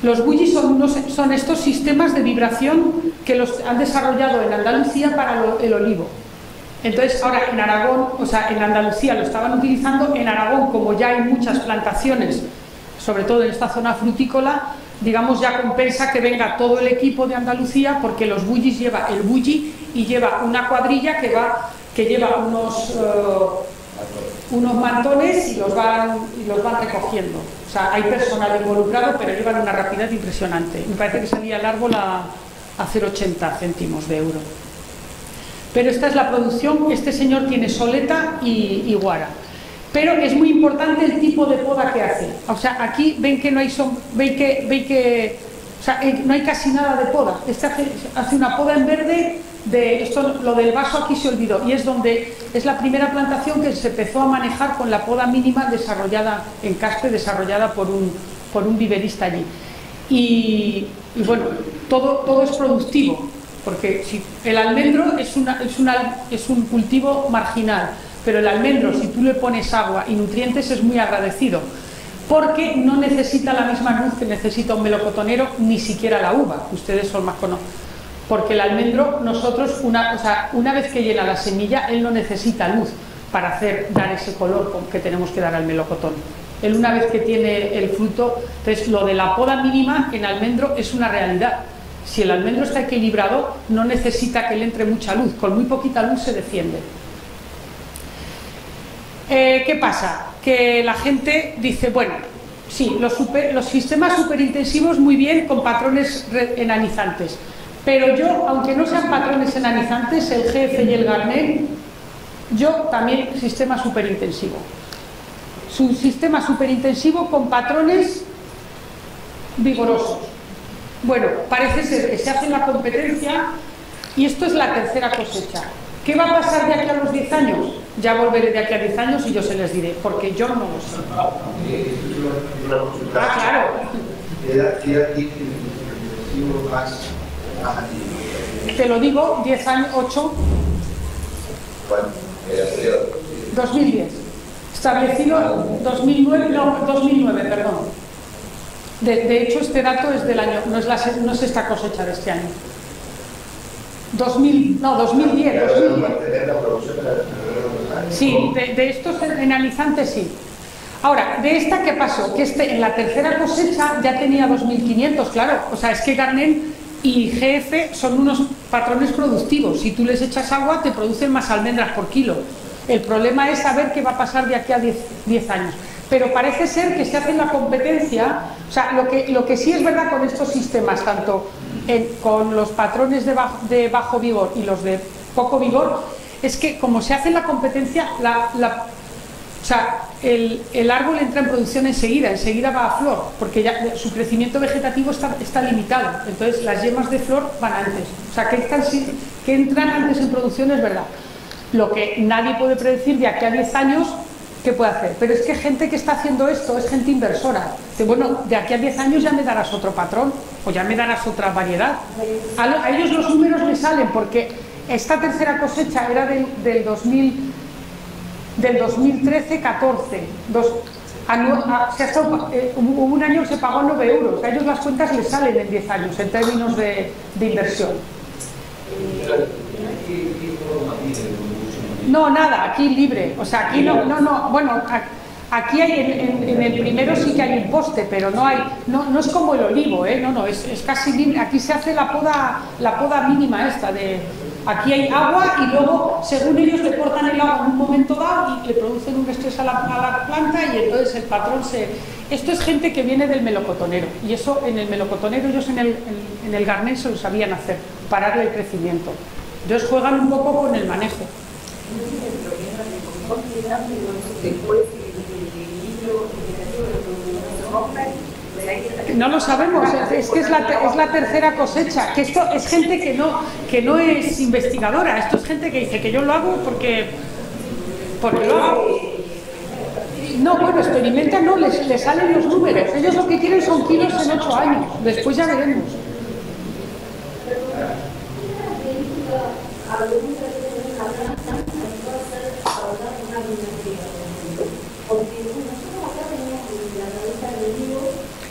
Los bullies son estos sistemas de vibración que los han desarrollado en Andalucía para el olivo. Entonces ahora en Aragón, o sea, en Andalucía lo estaban utilizando. En Aragón, como ya hay muchas plantaciones, sobre todo en esta zona frutícola, digamos, ya compensa que venga todo el equipo de Andalucía, porque los bullies lleva el bulli y lleva una cuadrilla que lleva unos mantones y los van recogiendo. O sea, hay personal involucrado, pero llevan una rapidez impresionante. Me parece que salía el árbol a 0,80 céntimos de euro. Pero esta es la producción. Este señor tiene Soleta y Guara. Pero es muy importante el tipo de poda que hace. O sea, aquí ven que no hay no hay casi nada de poda. Este hace una poda en verde. Lo del vaso aquí se olvidó, y es la primera plantación que se empezó a manejar con la poda mínima desarrollada en Caspe, desarrollada por un viverista allí. Y bueno, todo es productivo, porque si el almendro es un cultivo marginal, pero el almendro, si tú le pones agua y nutrientes, es muy agradecido, porque no necesita la misma luz que necesita un melocotonero, ni siquiera la uva, que ustedes son más conocidos. Porque el almendro, nosotros, una vez que llena la semilla, él no necesita luz para dar ese color que tenemos que dar al melocotón. Él, una vez que tiene el fruto, entonces lo de la poda mínima en almendro es una realidad. Si el almendro está equilibrado, no necesita que le entre mucha luz, con muy poquita luz se defiende. ¿Qué pasa? Que la gente dice, bueno, sí, los sistemas superintensivos muy bien, con patrones enanizantes. Pero yo, aunque no sean patrones enanizantes, el GF y el Garnet, yo también sistema superintensivo. Su sistema superintensivo con patrones vigorosos. Bueno, parece ser que se hace la competencia y esto es la tercera cosecha. ¿Qué va a pasar de aquí a los 10 años? Ya volveré de aquí a 10 años y yo se les diré, porque yo no lo sé. Ah, claro. Te lo digo, 10 años, 8. 2010. Establecido 2009, no, 2009, perdón. De hecho, este dato es del año, no es esta cosecha de este año. 2010. Sí, de estos enanizantes sí. Ahora, de esta, ¿qué pasó? Que en la tercera cosecha ya tenía 2.500, claro. O sea, es que Garnet y GF son unos patrones productivos. Si tú les echas agua, te producen más almendras por kilo. El problema es saber qué va a pasar de aquí a 10 años. Pero parece ser que se hace la competencia. O sea, lo que sí es verdad con estos sistemas, tanto con los patrones de bajo vigor y los de poco vigor, es que como se hace la competencia, O sea, el árbol entra en producción enseguida va a flor, porque ya su crecimiento vegetativo está limitado, entonces las yemas de flor van antes. O sea, que entran antes en producción es verdad. Lo que nadie puede predecir de aquí a 10 años, ¿qué puede hacer? Pero es que gente que está haciendo esto es gente inversora. Dice, bueno, de aquí a 10 años ya me darás otro patrón, o ya me darás otra variedad. A ellos los números les salen, porque esta tercera cosecha era del 2013-14. Hubo un año que se pagó 9 euros. A ellos las cuentas les salen en 10 años, en términos de inversión. No, nada, aquí libre. O sea, aquí no, bueno, aquí hay en el primero sí que hay un poste, pero no es como el olivo, es casi libre. Aquí se hace la poda mínima esta de... Aquí hay agua y luego, según ellos, le cortan el agua en un momento dado y le producen un estrés a la planta y entonces el patrón se... Esto es gente que viene del melocotonero y eso en el melocotonero ellos en el Garnet se lo sabían hacer, pararle el crecimiento. Entonces juegan un poco con el manejo. No lo sabemos, es que es la tercera cosecha, que esto es gente que no es investigadora, esto es gente que dice que yo lo hago porque lo hago. No, bueno, experimentan, no, les salen los números, ellos lo que quieren son kilos en 8 años, después ya veremos.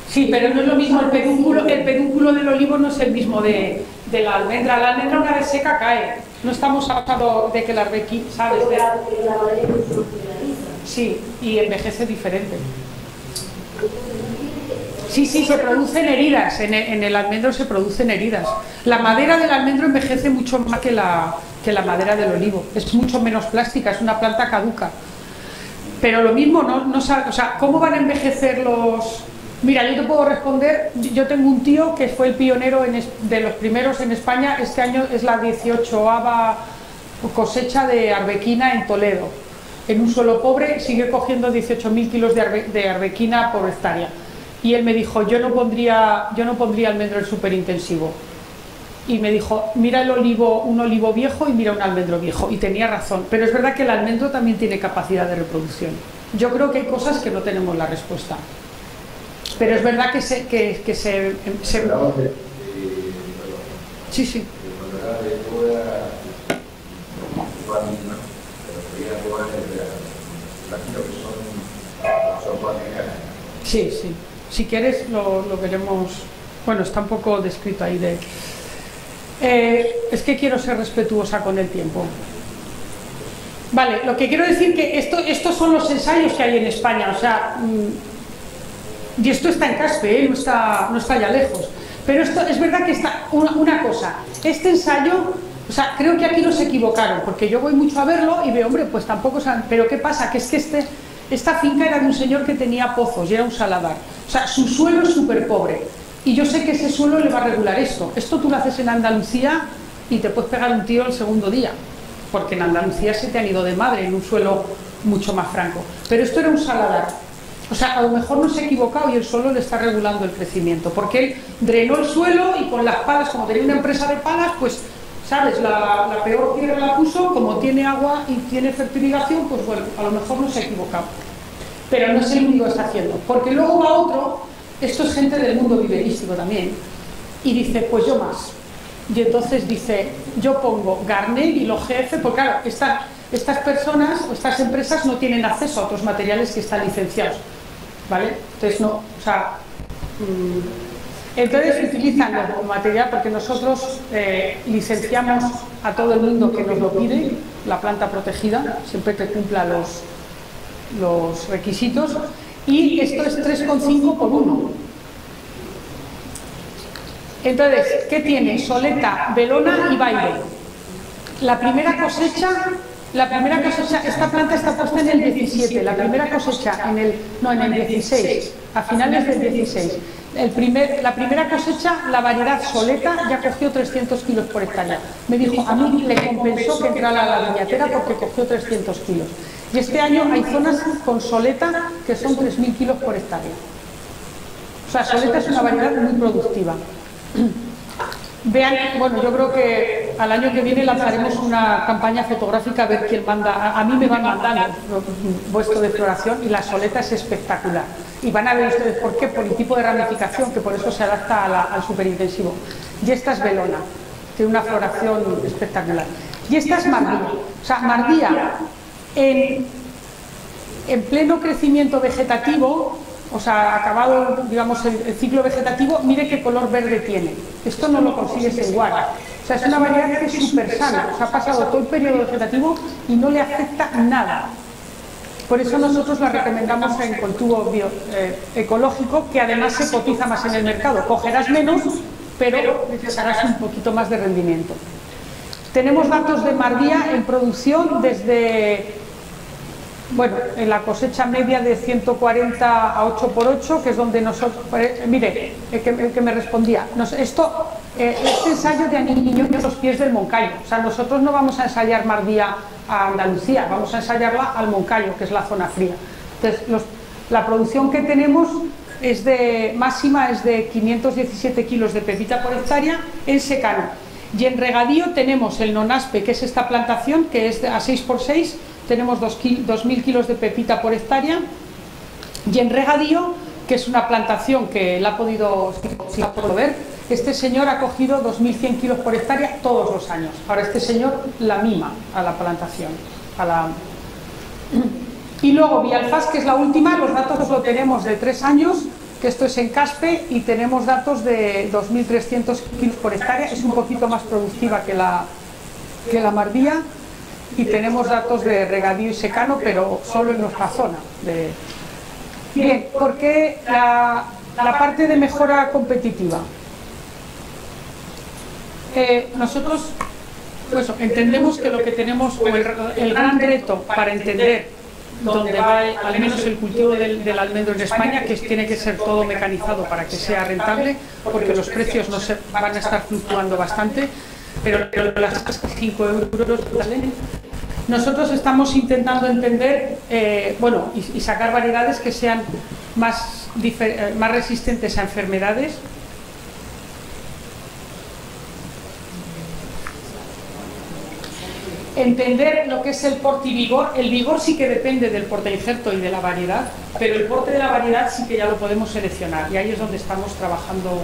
Sí, pero no es lo mismo, el pedúnculo del olivo no es el mismo de la almendra. La almendra una vez seca cae. No estamos hablando de que la arbequina, ¿sabes? Sí, y envejece diferente. Sí, se producen heridas, en el almendro se producen heridas. La madera del almendro envejece mucho más que la madera del olivo. Es mucho menos plástica, es una planta caduca. Pero lo mismo, o sea, ¿cómo van a envejecer los...? Mira, yo te puedo responder, yo tengo un tío que fue el pionero de los primeros en España, este año es la 18ª cosecha de arbequina en Toledo. En un suelo pobre sigue cogiendo 18.000 kilos de arbequina por hectárea. Y él me dijo, yo no pondría almendro en superintensivo. Y me dijo, mira un olivo viejo y mira un almendro viejo. Y tenía razón, pero es verdad que el almendro también tiene capacidad de reproducción. Yo creo que hay cosas que no tenemos la respuesta. Pero es verdad que se... Sí. Sí. Si quieres lo veremos. Bueno, está un poco descrito ahí de... es que quiero ser respetuosa con el tiempo. Vale, lo que quiero decir que estos son los ensayos que hay en España, o sea... Y esto está en Caspe, no está ya lejos. Pero esto es verdad que está una cosa. Este ensayo, o sea, creo que aquí no se equivocaron, porque yo voy mucho a verlo y veo, hombre, pues tampoco saben. Pero ¿qué pasa? Que es que esta finca era de un señor que tenía pozos y era un saladar. O sea, su suelo es súper pobre. Y yo sé que ese suelo le va a regular esto. Esto tú lo haces en Andalucía y te puedes pegar un tiro el segundo día. Porque en Andalucía se te han ido de madre en un suelo mucho más franco. Pero esto era un saladar. O sea, a lo mejor no se ha equivocado y el suelo le está regulando el crecimiento, porque él drenó el suelo y con las palas, como tenía una empresa de palas, pues, ¿sabes? La peor tierra la puso, como tiene agua y tiene fertilización, pues bueno, a lo mejor no se ha equivocado. Pero no es el único que está haciendo, porque luego va otro, esto es gente del mundo viverístico también, y dice, pues yo más. Y entonces dice, yo pongo Garnet y los GF, porque claro, estas personas o estas empresas no tienen acceso a otros materiales que están licenciados, ¿vale? Entonces no, o sea, entonces utilizan el material porque nosotros licenciamos a todo el mundo que nos lo pide, la planta protegida, siempre que cumpla los requisitos, y esto es 3,5 por 1. Entonces, ¿qué tiene? Soleta, velona y baile. La primera cosecha, esta planta está puesta en el 17, la primera cosecha en el 16, a finales del 16. La primera cosecha, la variedad soleta ya cogió 300 kilos por hectárea. Me dijo, a mí le compensó que entrara a la viñatera porque cogió 300 kilos. Y este año hay zonas con soleta que son 3.000 kilos por hectárea. O sea, soleta es una variedad muy productiva. Vean, bueno, yo creo que al año que viene lanzaremos una campaña fotográfica a ver quién manda. A mí me van mandando vuestro de floración y la soleta es espectacular. Y van a ver ustedes por qué, por el tipo de ramificación, que por eso se adapta al superintensivo. Y esta es Belona, tiene una floración espectacular. Y esta es Mardía. O sea, Mardía en pleno crecimiento vegetativo, o sea, acabado, digamos, el ciclo vegetativo, mire qué color verde tiene. Esto no lo consigues en Guara. O sea, es una variedad que es súper sana. O sea, ha pasado todo el periodo vegetativo y no le afecta nada. Por eso nosotros la recomendamos en cultivo ecológico, que además se cotiza más en el mercado. Cogerás menos, pero necesitarás un poquito más de rendimiento. Tenemos datos de Mardía en producción desde... Bueno, en la cosecha media de 140 a 8 por 8, que es donde nosotros... mire, el que me respondía. Este ensayo de Aniño a los pies del Moncayo. O sea, nosotros no vamos a ensayar Mardía a Andalucía, vamos a ensayarla al Moncayo, que es la zona fría. Entonces, la producción que tenemos máxima es de 517 kilos de pepita por hectárea en secano. Y en regadío tenemos el Nonaspe, que es esta plantación, que es a 6x6, tenemos 2.000 kilos de pepita por hectárea, y en regadío, que es una plantación que la ha podido ver, este señor ha cogido 2.100 kilos por hectárea todos los años. Ahora este señor la mima a la plantación. Y luego Vialfas, que es la última, los datos lo tenemos de 3 años, que esto es en Caspe, y tenemos datos de 2.300 kilos por hectárea, es un poquito más productiva que la Mardía. Y tenemos datos de regadío y secano, pero solo en nuestra zona. Bien, ¿por qué la parte de mejora competitiva? Nosotros pues, entendemos que lo que tenemos, o el gran reto para entender dónde va al menos el cultivo del almendro en España, que tiene que ser todo mecanizado para que sea rentable, porque los precios van a estar fluctuando bastante, pero las 5 euros nosotros estamos intentando entender y sacar variedades que sean más resistentes a enfermedades, entender lo que es el porte y vigor. El vigor sí que depende del porte de injerto y de la variedad, pero el porte de la variedad sí que ya lo podemos seleccionar, y ahí es donde estamos trabajando,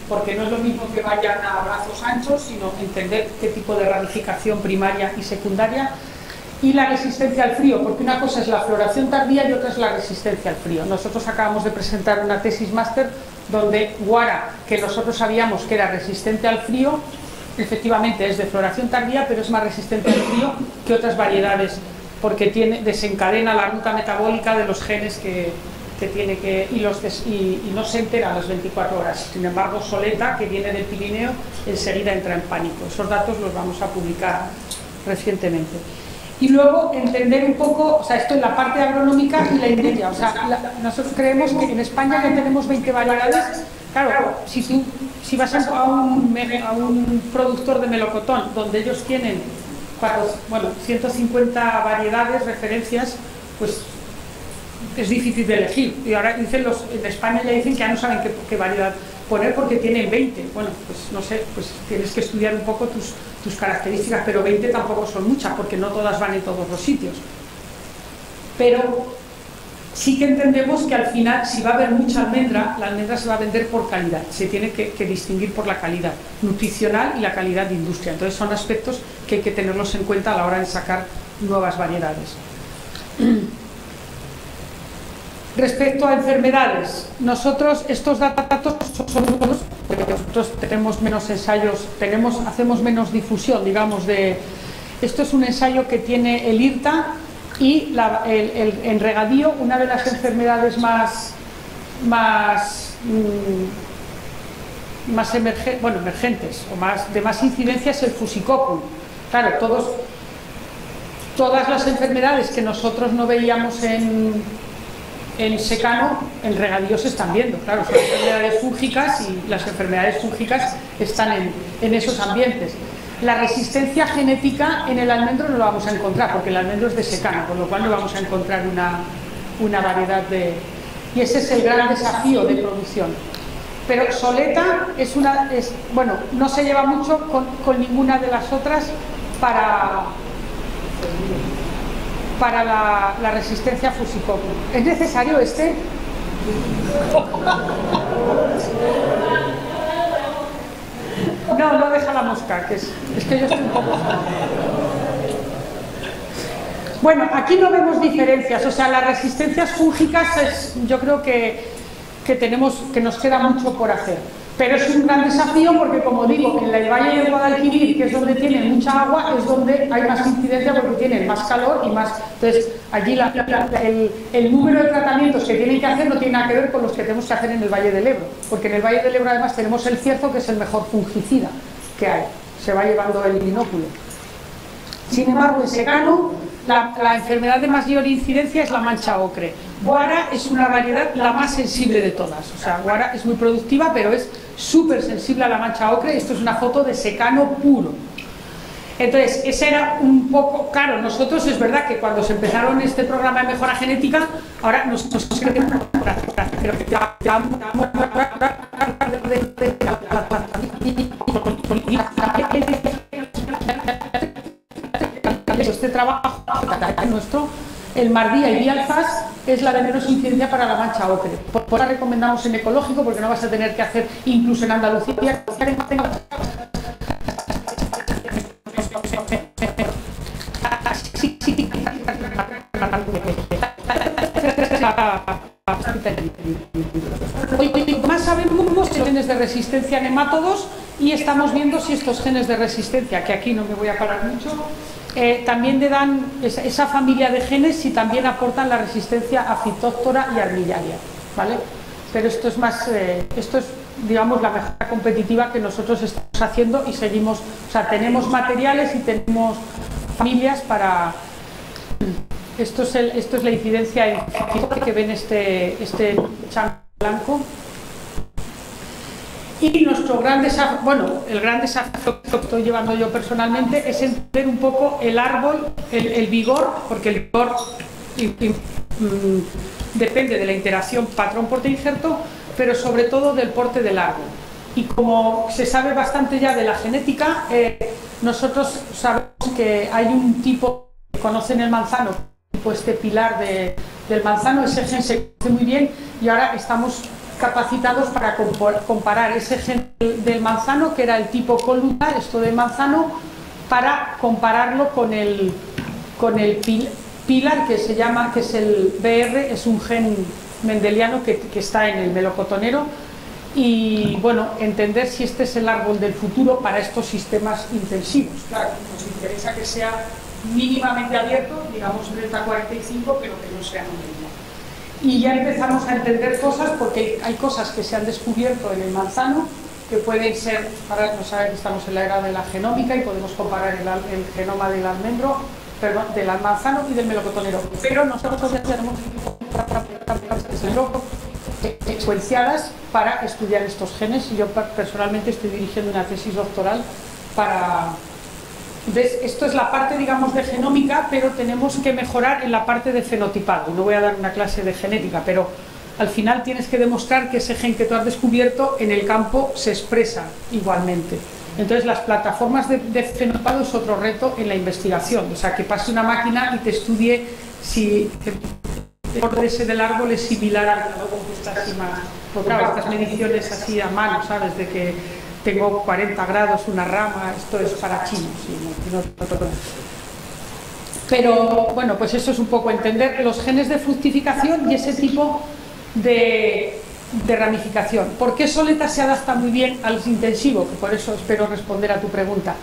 porque no es lo mismo que vayan a brazos anchos, sino entender qué tipo de ramificación primaria y secundaria, y la resistencia al frío, porque una cosa es la floración tardía y otra es la resistencia al frío. Nosotros acabamos de presentar una tesis máster donde Guara, que nosotros sabíamos que era resistente al frío, efectivamente es de floración tardía, pero es más resistente al frío que otras variedades, porque desencadena la ruta metabólica de los genes que tiene y no se entera a las 24 horas. Sin embargo, Soleta, que viene del Pirineo, enseguida entra en pánico. Esos datos los vamos a publicar recientemente. Y luego entender un poco, o sea, esto en la parte agronómica y la industria. O sea, nosotros creemos que en España que tenemos 20 variedades, claro, si vas a un productor de melocotón, donde ellos tienen 150 variedades, referencias, pues es difícil de elegir. Y ahora en España ya dicen que ya no saben qué variedad poner porque tienen 20. Bueno, pues no sé, pues tienes que estudiar un poco tus características, pero 20 tampoco son muchas, porque no todas van en todos los sitios. Pero sí que entendemos que al final, si va a haber mucha almendra, la almendra se va a vender por calidad, se tiene que distinguir por la calidad nutricional y la calidad de industria. Entonces son aspectos que hay que tenerlos en cuenta a la hora de sacar nuevas variedades. Respecto a enfermedades, nosotros estos datos son buenos, porque nosotros tenemos menos ensayos, hacemos menos difusión, digamos, esto es un ensayo que tiene el IRTA, y en regadío una de las enfermedades emergentes o de más incidencia es el Fusicoccus. Claro, todas las enfermedades que nosotros no veíamos en secano, en regadío se están viendo. Claro, son enfermedades fúngicas y las enfermedades fúngicas están en esos ambientes. La resistencia genética en el almendro no la vamos a encontrar, porque el almendro es de secano, con lo cual no vamos a encontrar una variedad de... Y ese es el gran desafío de producción. Pero Soleta bueno, no se lleva mucho con ninguna de las otras para la resistencia a Fusicoco. ¿Es necesario este? No deja la mosca, que es que yo estoy un poco... Bueno, aquí no vemos diferencias, o sea, las resistencias fúngicas yo creo que nos queda mucho por hacer. Pero es un gran desafío porque, como digo, en el Valle del Guadalquivir, que es donde tienen mucha agua, es donde hay más incidencia porque tienen más calor y más... Entonces, allí el número de tratamientos que tienen que hacer no tiene nada que ver con los que tenemos que hacer en el Valle del Ebro. Porque en el Valle del Ebro, además, tenemos el cierzo, que es el mejor fungicida que hay. Se va llevando el binóculo. Sin embargo, en secano, la enfermedad de mayor incidencia es la mancha ocre. Guara es una variedad la más sensible de todas. O sea, Guara es muy productiva, pero es súper sensible a la mancha ocre. Esto es una foto de secano puro. Entonces, ese era un poco... Claro, nosotros es verdad que cuando se empezaron este programa de mejora genética, ahora nos pero este trabajo nuestro, el Mardía y Bialfas, es la de menos incidencia para la mancha ocre. Por la recomendamos en ecológico porque no vas a tener que hacer, incluso en Andalucía, más sabemos los genes de resistencia a nemátodos y estamos viendo si estos genes de resistencia, que aquí no me voy a parar mucho, también le dan esa familia de genes si también aportan la resistencia a Phytophthora y Armillaria, ¿vale? Pero esto es más, esto es, digamos, la mejora competitiva que nosotros estamos haciendo y seguimos, o sea, tenemos materiales y tenemos familias para... Esto es la incidencia en que ven este chango blanco. Y nuestro gran desafío, bueno, el gran desafío que estoy llevando yo personalmente es entender un poco el árbol, el vigor, porque el vigor depende de la interacción patrón-porte-injerto, pero sobre todo del porte del árbol. Y como se sabe bastante ya de la genética, nosotros sabemos que hay un tipo, conocen el manzano, tipo este pilar del manzano, ese gen se conoce muy bien y ahora estamos capacitados para comparar ese gen del manzano, que era el tipo columnar, esto de manzano, para compararlo con el pilar, que se llama, que es el BR, es un gen mendeliano que está en el melocotonero, y bueno, entender si este es el árbol del futuro para estos sistemas intensivos. Claro, nos interesa que sea mínimamente abierto, digamos 30-45, pero que no sea muy... Y ya empezamos a entender cosas, porque hay cosas que se han descubierto en el manzano, que pueden ser, ahora no saben que estamos en la era de la genómica y podemos comparar el genoma del almendro, perdón, del manzano y del melocotonero. Pero nosotros ya tenemos secuenciadas para estudiar estos genes y yo personalmente estoy dirigiendo una tesis doctoral para... Esto es la parte, digamos, de genómica, pero tenemos que mejorar en la parte de fenotipado. No voy a dar una clase de genética, pero al final tienes que demostrar que ese gen que tú has descubierto en el campo se expresa igualmente. Entonces las plataformas de fenotipado es otro reto en la investigación, o sea, que pase una máquina y te estudie si el borde ese del árbol es similar al que está así más... Porque claro, estas mediciones así a mano, ¿sabes? De que tengo 40 grados, una rama, esto es para chinos. ¿Sí? Pero bueno, pues eso es un poco entender los genes de fructificación y ese tipo de ramificación. ¿Por qué Soleta se adapta muy bien al intensivo? Que por eso espero responder a tu pregunta.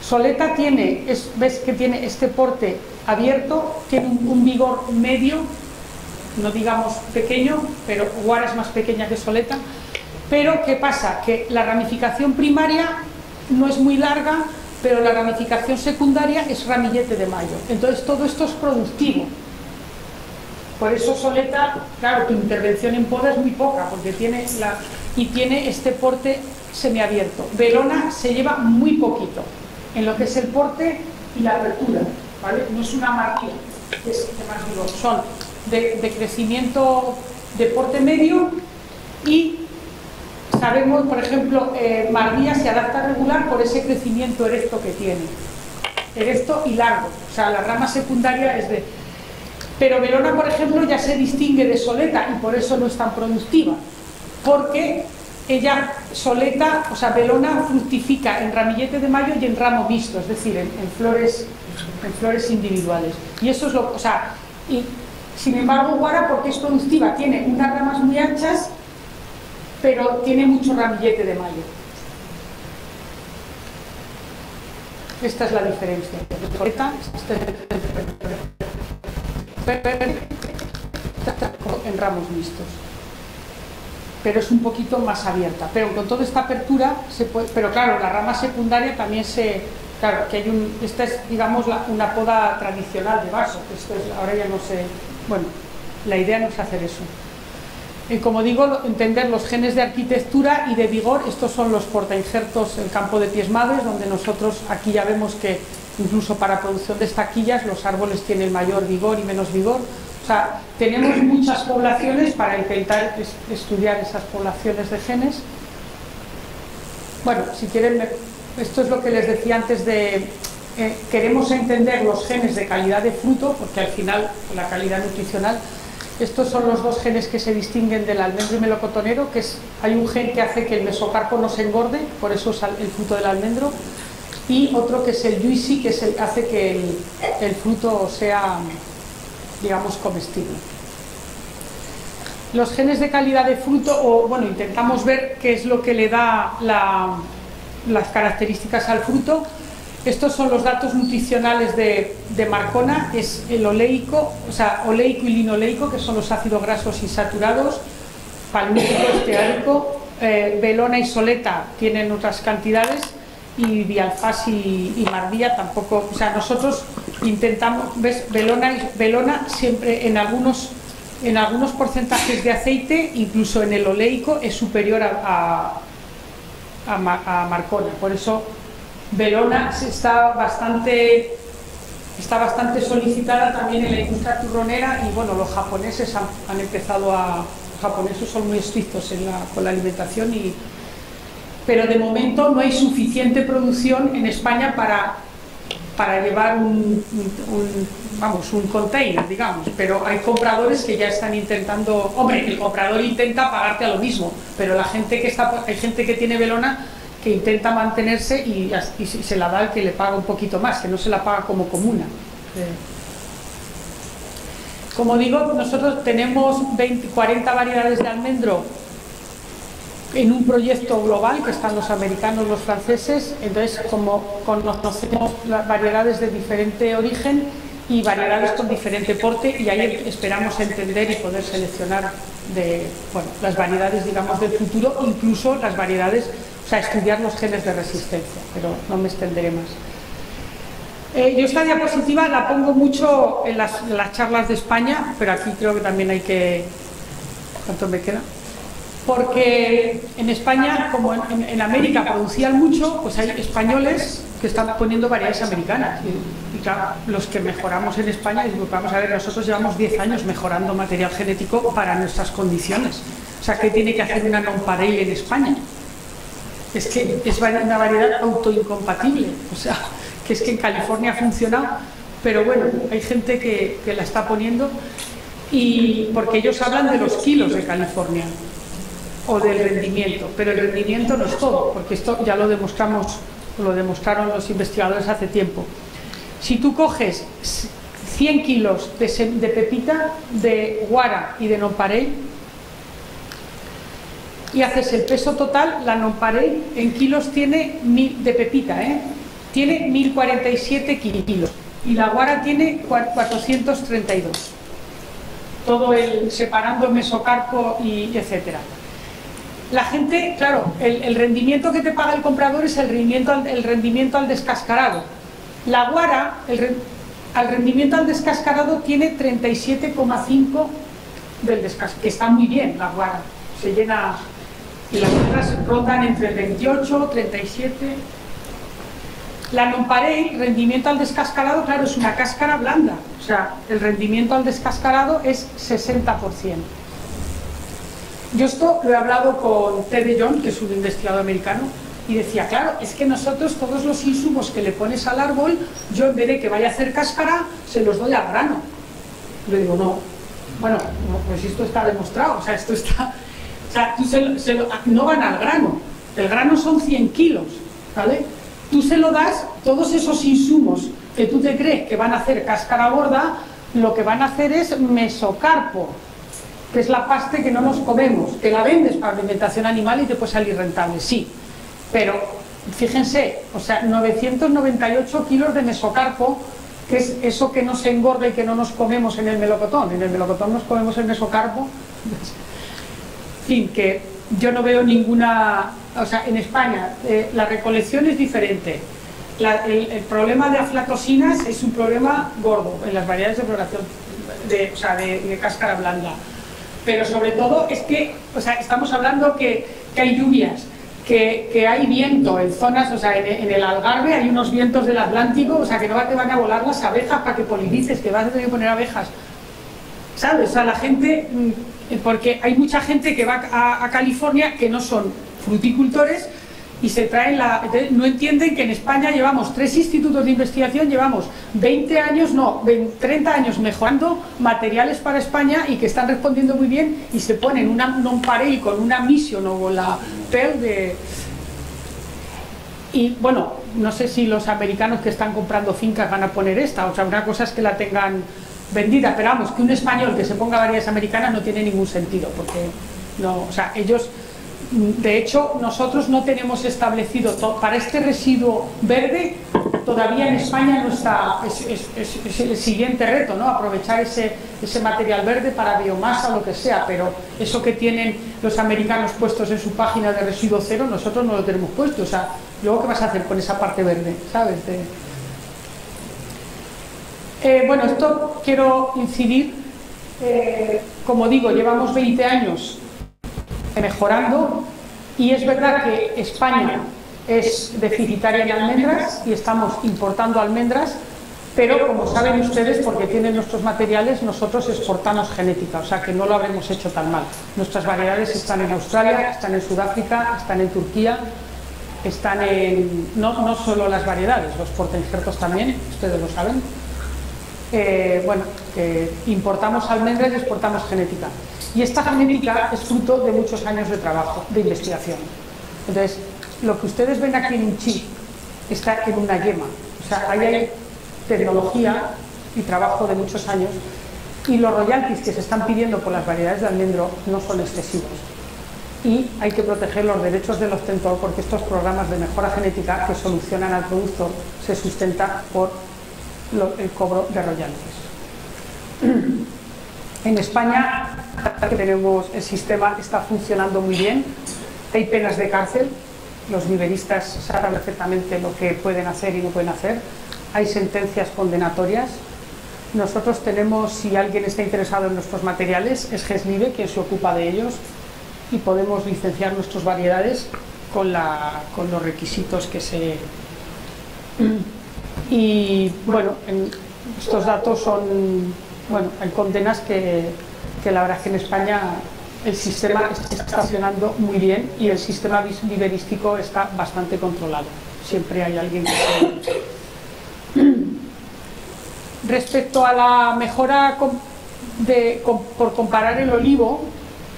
Soleta tiene, ves que tiene este porte abierto, tiene un vigor medio, no digamos pequeño, pero Guara es más pequeña que Soleta. Pero ¿qué pasa? Que la ramificación primaria no es muy larga, pero la ramificación secundaria es ramillete de mayo. Entonces todo esto es productivo. Por eso Soleta, claro, tu intervención en poda es muy poca, porque tiene tiene este porte semiabierto. Verona se lleva muy poquito. en lo que es el porte y la apertura, ¿vale? No es una marquilla, son de crecimiento de porte medio, y sabemos, por ejemplo, Marbella se adapta regular por ese crecimiento erecto que tiene, erecto y largo, o sea, la rama secundaria es de... Pero Belona, por ejemplo, ya se distingue de Soleta y por eso no es tan productiva, porque ella, Soleta, o sea, Belona fructifica en ramillete de mayo y en ramo mixto, es decir, en flores individuales. Y eso es lo, o sea, y sin embargo, Guara, porque es productiva, tiene unas ramas muy anchas, pero tiene mucho ramillete de mayo. Esta es la diferencia. Soleta, en ramos mixtos, pero es un poquito más abierta, pero con toda esta apertura se puede, pero claro, la rama secundaria también claro, que hay esta es, digamos, una poda tradicional de vaso, esto es, ahora ya no sé, bueno, la idea no es hacer eso. Como digo, entender los genes de arquitectura y de vigor. Estos son los portainjertos, el campo de pies madres, donde nosotros aquí ya vemos que incluso para producción de estaquillas los árboles tienen mayor vigor y menos vigor. O sea, tenemos muchas poblaciones para intentar estudiar esas poblaciones de genes. Bueno, si quieren, esto es lo que les decía antes de... queremos entender los genes de calidad de fruto, porque al final la calidad nutricional... Estos son los dos genes que se distinguen del almendro y melocotonero, que hay un gen que hace que el mesocarpo no se engorde, por eso es el fruto del almendro, y otro que es el juicy, que hace que el fruto sea, digamos, comestible. Los genes de calidad de fruto, o bueno, intentamos ver qué es lo que le da las características al fruto. Estos son los datos nutricionales de Marcona, es el oleico, o sea, oleico y linoleico, que son los ácidos grasos insaturados, palmítico, esteárico, Belona y Soleta tienen otras cantidades, y Dialfás y Marbella tampoco, o sea, nosotros intentamos, ¿ves? Belona siempre en algunos porcentajes de aceite, incluso en el oleico, es superior a Marcona, por eso Belona está bastante solicitada también en la industria turronera, y bueno, los japoneses han empezado los japoneses son muy estrictos con la alimentación, pero de momento no hay suficiente producción en España para llevar un container, digamos, pero hay compradores que ya están intentando, hombre, el comprador intenta pagarte a lo mismo, pero hay gente que tiene Belona que intenta mantenerse y se la da al que le paga un poquito más, que no se la paga como comuna. Como digo, nosotros tenemos 40 variedades de almendro en un proyecto global, que están los americanos, los franceses. Entonces, como conocemos las variedades de diferente origen y variedades con diferente porte, y ahí esperamos entender y poder seleccionar las variedades, digamos, del futuro, incluso las variedades, o sea, estudiar los genes de resistencia, pero no me extenderé más. Yo esta diapositiva la pongo mucho en las charlas de España, pero aquí creo que también hay que... ¿Cuánto me queda? Porque en España, como en América producían mucho, pues hay españoles que están poniendo variedades americanas. Y claro, los que mejoramos en España, vamos a ver, nosotros llevamos 10 años mejorando material genético para nuestras condiciones. O sea, ¿qué tiene que hacer una non-parell en España? Es que es una variedad autoincompatible, o sea, que es que en California ha funcionado, pero bueno, hay gente que la está poniendo, y porque ellos hablan de los kilos de California o del rendimiento, pero el rendimiento no es todo, porque esto ya lo demostraron los investigadores hace tiempo. Si tú coges 100 kilos de pepita, de guara y de nonpareil, y haces el peso total, la nonpareil en kilos tiene, de pepita, tiene 1047 kilos, y la guara tiene 432, todo separando el mesocarpo y etcétera. La gente, claro, el rendimiento que te paga el comprador es el rendimiento al descascarado. La guara, al rendimiento al descascarado, tiene 37,5 del descascarado, que está muy bien la guara, se llena, y las otras rondan entre el 28, 37. La nonpareil, rendimiento al descascarado, claro, es una cáscara blanda, o sea, el rendimiento al descascarado es 60%. Yo esto lo he hablado con Ted de Jong, que es un investigador americano, y decía, claro, es que nosotros todos los insumos que le pones al árbol, yo en vez de que vaya a hacer cáscara, se los doy al grano. Le digo, no, bueno, pues esto está demostrado, o sea, esto está... O sea, tú no van al grano, el grano son 100 kilos, ¿vale? Tú se lo das, todos esos insumos que tú te crees que van a hacer cáscara gorda, lo que van a hacer es mesocarpo, que es la pasta que no nos comemos, que la vendes para alimentación animal y te puede salir rentable, sí, pero fíjense, o sea, 998 kilos de mesocarpo, que es eso que no se engorda y que no nos comemos en el melocotón nos comemos el mesocarpo. En fin, que yo no veo ninguna... O sea, en España la recolección es diferente. El problema de aflatoxinas es un problema gordo en las variedades de floración, de cáscara blanda. Pero sobre todo es que, o sea, estamos hablando que hay lluvias, que hay viento en zonas, o sea, en el Algarve hay unos vientos del Atlántico, o sea, que no te van a volar las abejas para que polinices, que vas a tener que poner abejas. ¿Sabes? O sea, la gente... Porque hay mucha gente que va a California que no son fruticultores y se traen no entienden que en España llevamos 3 institutos de investigación, llevamos 20 años, no, 30 años mejorando materiales para España y que están respondiendo muy bien y se ponen una nonpareil con una mission o con la PEL de... Y bueno, no sé si los americanos que están comprando fincas van a poner esta, o sea, una cosa es que la tengan vendida, pero vamos, que un español que se ponga variedades americanas no tiene ningún sentido, porque no, o sea, ellos, de hecho, nosotros no tenemos establecido, para este residuo verde, todavía en España no está, es el siguiente reto, ¿no? Aprovechar ese material verde para biomasa o lo que sea, pero eso que tienen los americanos puestos en su página de residuo cero, nosotros no lo tenemos puesto, o sea, luego ¿qué vas a hacer con esa parte verde, ¿sabes? Bueno, esto quiero incidir, como digo, llevamos 20 años mejorando y es verdad que España es deficitaria en almendras y estamos importando almendras, pero como saben ustedes, porque tienen nuestros materiales, nosotros exportamos genética, o sea que no lo habremos hecho tan mal. Nuestras variedades están en Australia, están en Sudáfrica, están en Turquía, están en... no solo las variedades, los portainjertos también, ustedes lo saben. Bueno, importamos almendras y exportamos genética. Y esta genética es fruto de muchos años de trabajo, de investigación. Entonces, lo que ustedes ven aquí en un chip está en una yema. O sea, ahí hay tecnología y trabajo de muchos años y los royalties que se están pidiendo por las variedades de almendro no son excesivos. Y hay que proteger los derechos del obtentor porque estos programas de mejora genética que solucionan al productor se sustentan por el cobro de royalties. En España tenemos el sistema, está funcionando muy bien, hay penas de cárcel, los viveristas saben perfectamente lo que pueden hacer y no pueden hacer, hay sentencias condenatorias. Nosotros tenemos, si alguien está interesado en nuestros materiales, es GESLIVE quien se ocupa de ellos y podemos licenciar nuestras variedades con los requisitos que se... Y bueno, estos datos son, bueno, hay condenas que la verdad es que en España el sistema está funcionando muy bien y el sistema viverístico está bastante controlado. Siempre hay alguien que... Respecto a la mejora por comparar el olivo,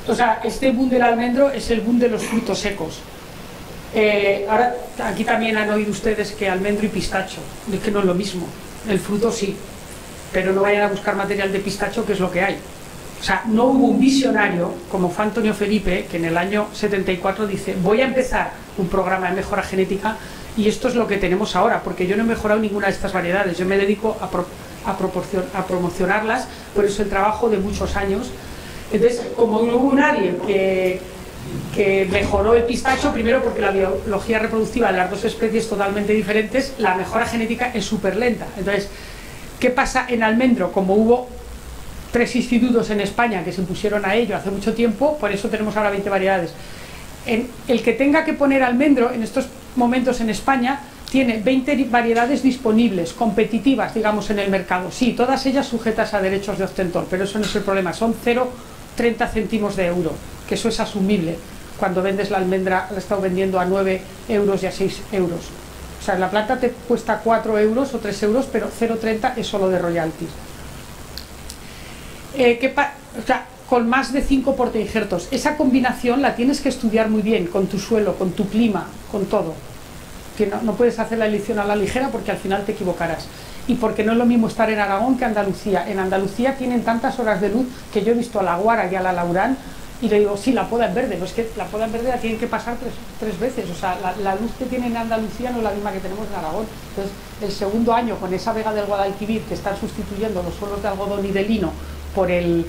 o sea, este boom del almendro es el boom de los frutos secos. Ahora, aquí también han oído ustedes que almendro y pistacho, es que no es lo mismo, el fruto sí, pero no vayan a buscar material de pistacho, que es lo que hay. O sea, no hubo un visionario como fue Antonio Felipe, que en el año 74 dice, voy a empezar un programa de mejora genética y esto es lo que tenemos ahora, porque yo no he mejorado ninguna de estas variedades, yo me dedico a promocionarlas, por eso el trabajo de muchos años. Entonces, como no hubo nadie que mejoró el pistacho, primero porque la biología reproductiva de las dos especies totalmente diferentes, la mejora genética es súper lenta. Entonces, ¿qué pasa en almendro? Como hubo 3 institutos en España que se pusieron a ello hace mucho tiempo, por eso tenemos ahora 20 variedades. El que tenga que poner almendro en estos momentos en España tiene 20 variedades disponibles, competitivas, digamos, en el mercado. Sí, todas ellas sujetas a derechos de obtentor, pero eso no es el problema, son 0,30 céntimos de euro, que eso es asumible. Cuando vendes la almendra, la he estado vendiendo a 9 euros y a 6 euros. O sea, la planta te cuesta 4 euros o 3 euros, pero 0,30 es solo de royalties. O sea, con más de 5 portainjertos. Esa combinación la tienes que estudiar muy bien, con tu suelo, con tu clima, con todo. Que no puedes hacer la elección a la ligera porque al final te equivocarás. Y porque no es lo mismo estar en Aragón que Andalucía. En Andalucía tienen tantas horas de luz que yo he visto a la Guara y a la Laurán y le digo, sí, la poda en verde, pero es que la poda en verde la tienen que pasar tres veces. O sea, la luz que tienen en Andalucía no es la misma que tenemos en Aragón. Entonces, el segundo año, con esa vega del Guadalquivir, que están sustituyendo los suelos de algodón y de lino por el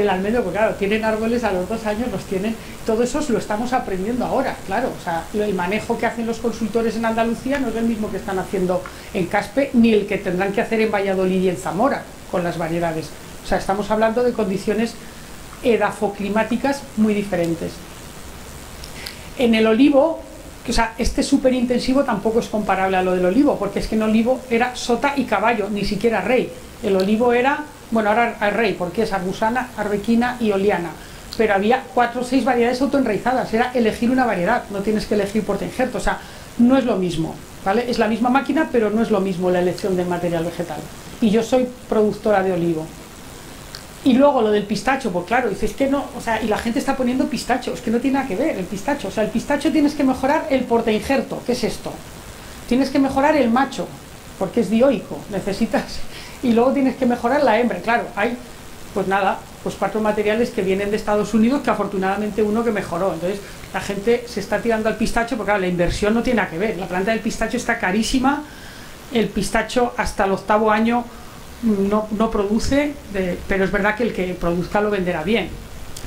almendro, porque claro, tienen árboles, a los 2 años los tienen, todo eso lo estamos aprendiendo ahora, claro, o sea, el manejo que hacen los consultores en Andalucía no es el mismo que están haciendo en Caspe, ni el que tendrán que hacer en Valladolid y en Zamora, con las variedades. O sea, estamos hablando de condiciones edafoclimáticas muy diferentes. En el olivo, o sea, este superintensivo tampoco es comparable a lo del olivo, porque es que en olivo era sota y caballo, ni siquiera rey. El olivo era, bueno, ahora es rey, porque es arbusana, arbequina y oliana, pero había 4 o 6 variedades autoenraizadas, era elegir una variedad, no tienes que elegir portainjerto, o sea, no es lo mismo, ¿vale? Es la misma máquina, pero no es lo mismo la elección del material vegetal. Y yo soy productora de olivo. Y luego lo del pistacho, pues claro, dices que no, o sea, y la gente está poniendo pistacho, es que no tiene nada que ver el pistacho, o sea, el pistacho tienes que mejorar el portainjerto, ¿qué es esto? Tienes que mejorar el macho, porque es dioico, necesitas, y luego tienes que mejorar la hembra, claro, hay, pues nada, pues 4 materiales que vienen de Estados Unidos, que afortunadamente uno que mejoró, entonces la gente se está tirando al pistacho, porque claro, la inversión no tiene nada que ver, la planta del pistacho está carísima, el pistacho hasta el 8º año no produce, pero es verdad que el que produzca lo venderá bien.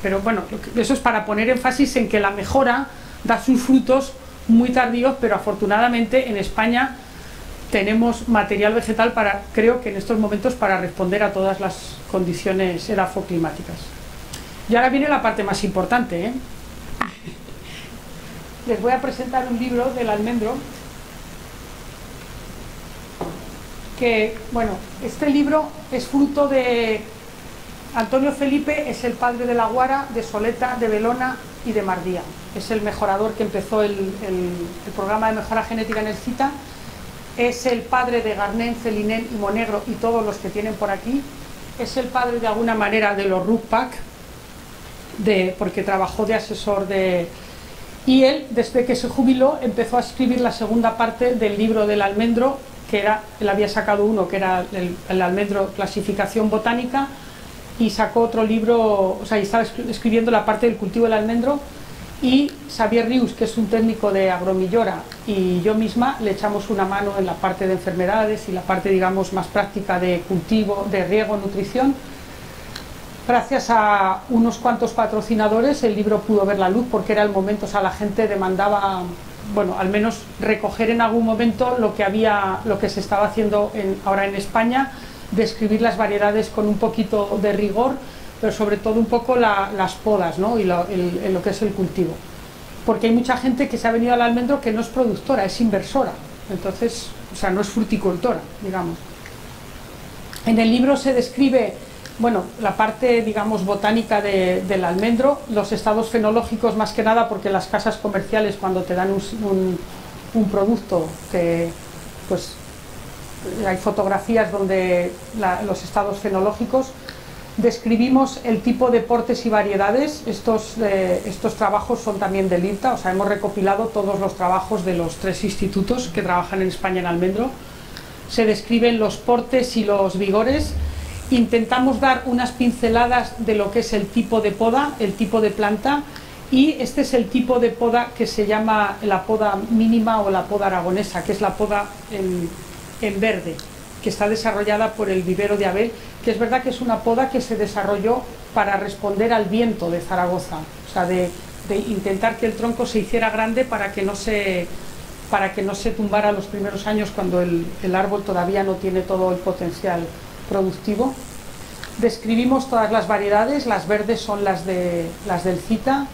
Pero bueno, eso es para poner énfasis en que la mejora da sus frutos muy tardíos, pero afortunadamente en España tenemos material vegetal para, creo que en estos momentos, para responder a todas las condiciones edafoclimáticas. Y ahora viene la parte más importante, ¿eh? Les voy a presentar un libro del almendro que, bueno, este libro es fruto de Antonio Felipe, es el padre de la Guara, de Soleta, de Belona y de Mardía. Es el mejorador que empezó el programa de mejora genética en el CITA. Es el padre de Garnén, Celinén y Monegro y todos los que tienen por aquí. Es el padre de alguna manera de los RUPAC, porque trabajó de asesor de... Y él, desde que se jubiló, empezó a escribir la segunda parte del libro del almendro, que era, él había sacado uno que era el almendro clasificación botánica, y sacó otro libro, o sea, y estaba escribiendo la parte del cultivo del almendro, y Xavier Rius, que es un técnico de Agromillora, y yo misma le echamos una mano en la parte de enfermedades y la parte, digamos, más práctica de cultivo, de riego, nutrición. Gracias a unos cuantos patrocinadores el libro pudo ver la luz, porque era el momento, o sea, la gente demandaba, bueno, al menos recoger en algún momento lo que se estaba haciendo ahora en España, describir las variedades con un poquito de rigor, pero sobre todo un poco las podas, ¿no? Y lo que es el cultivo. Porque hay mucha gente que se ha venido al almendro que no es productora, es inversora, entonces, o sea, no es fruticultora, digamos. En el libro se describe, bueno, la parte, digamos, botánica del almendro, los estados fenológicos más que nada, porque las casas comerciales cuando te dan un producto que, pues, hay fotografías donde los estados fenológicos, describimos el tipo de portes y variedades. Estos trabajos son también del IRTA, o sea, hemos recopilado todos los trabajos de los 3 institutos que trabajan en España en almendro. Se describen los portes y los vigores. Intentamos dar unas pinceladas de lo que es el tipo de poda, el tipo de planta, y este es el tipo de poda que se llama la poda mínima o la poda aragonesa, que es la poda en verde, que está desarrollada por el vivero de Abel, que es verdad que es una poda que se desarrolló para responder al viento de Zaragoza, o sea, de intentar que el tronco se hiciera grande para que no se tumbara los primeros años cuando el árbol todavía no tiene todo el potencial productivo. Describimos todas las variedades, las verdes son las del Cita,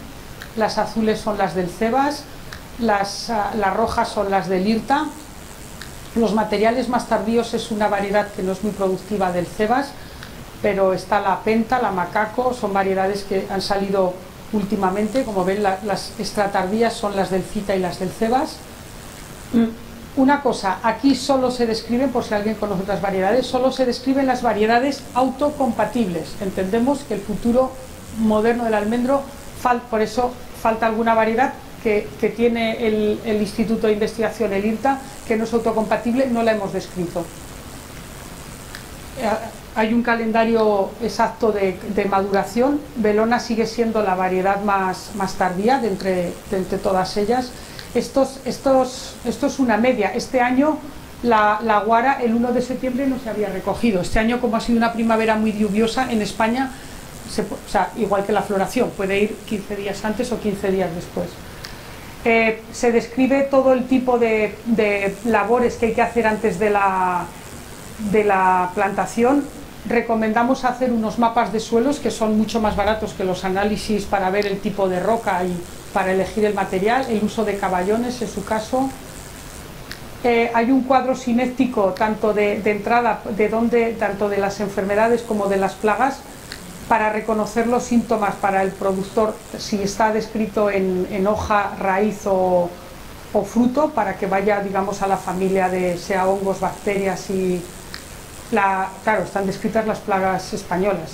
las azules son las del Cebas, las rojas son las del IRTA. Los materiales más tardíos es una variedad que no es muy productiva del cebas, pero está la penta, la macaco, son variedades que han salido últimamente. Como ven, las extratardías son las del cita y las del cebas. Una cosa, aquí solo se describen, por si alguien conoce otras variedades, solo se describen las variedades autocompatibles. Entendemos que el futuro moderno del almendro, por eso falta alguna variedad que tiene el Instituto de Investigación, el IRTA, que no es autocompatible, no la hemos descrito. Hay un calendario exacto de maduración. Belona sigue siendo la variedad más tardía de entre todas ellas. Esto es una media. Este año la guara el 1 de septiembre no se había recogido. Este año, como ha sido una primavera muy lluviosa en España, o sea, igual que la floración, puede ir 15 días antes o 15 días después. Se describe todo el tipo de labores que hay que hacer antes de la plantación. Recomendamos hacer unos mapas de suelos que son mucho más baratos que los análisis para ver el tipo de roca y para elegir el material, el uso de caballones en su caso. Hay un cuadro sinéptico tanto de entrada, tanto de las enfermedades como de las plagas, para reconocer los síntomas para el productor, si está descrito en hoja, raíz o fruto, para que vaya, digamos, a la familia de sea hongos, bacterias y... Claro, están descritas las plagas españolas.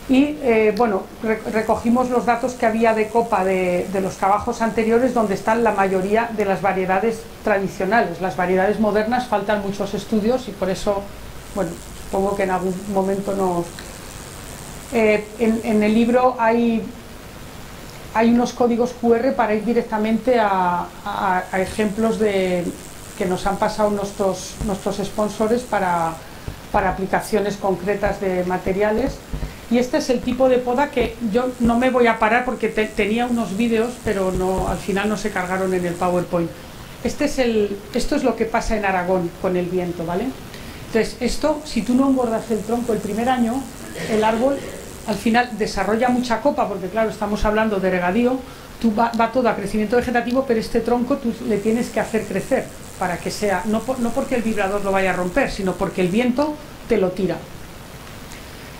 Y bueno, recogimos los datos que había de copa de los trabajos anteriores, donde están la mayoría de las variedades tradicionales. Las variedades modernas faltan muchos estudios y por eso, bueno, supongo que en algún momento nos... en el libro hay unos códigos QR para ir directamente a ejemplos que nos han pasado nuestros sponsors para aplicaciones concretas de materiales. Y este es el tipo de poda que yo no me voy a parar porque tenía unos vídeos, pero al final no se cargaron en el PowerPoint. Esto es lo que pasa en Aragón con el viento, ¿vale? Entonces, si tú no engordas el tronco el primer año, el árbol al final desarrolla mucha copa, porque claro, estamos hablando de regadío, va todo a crecimiento vegetativo, pero este tronco tú le tienes que hacer crecer para que sea, no porque el vibrador lo vaya a romper, sino porque el viento te lo tira.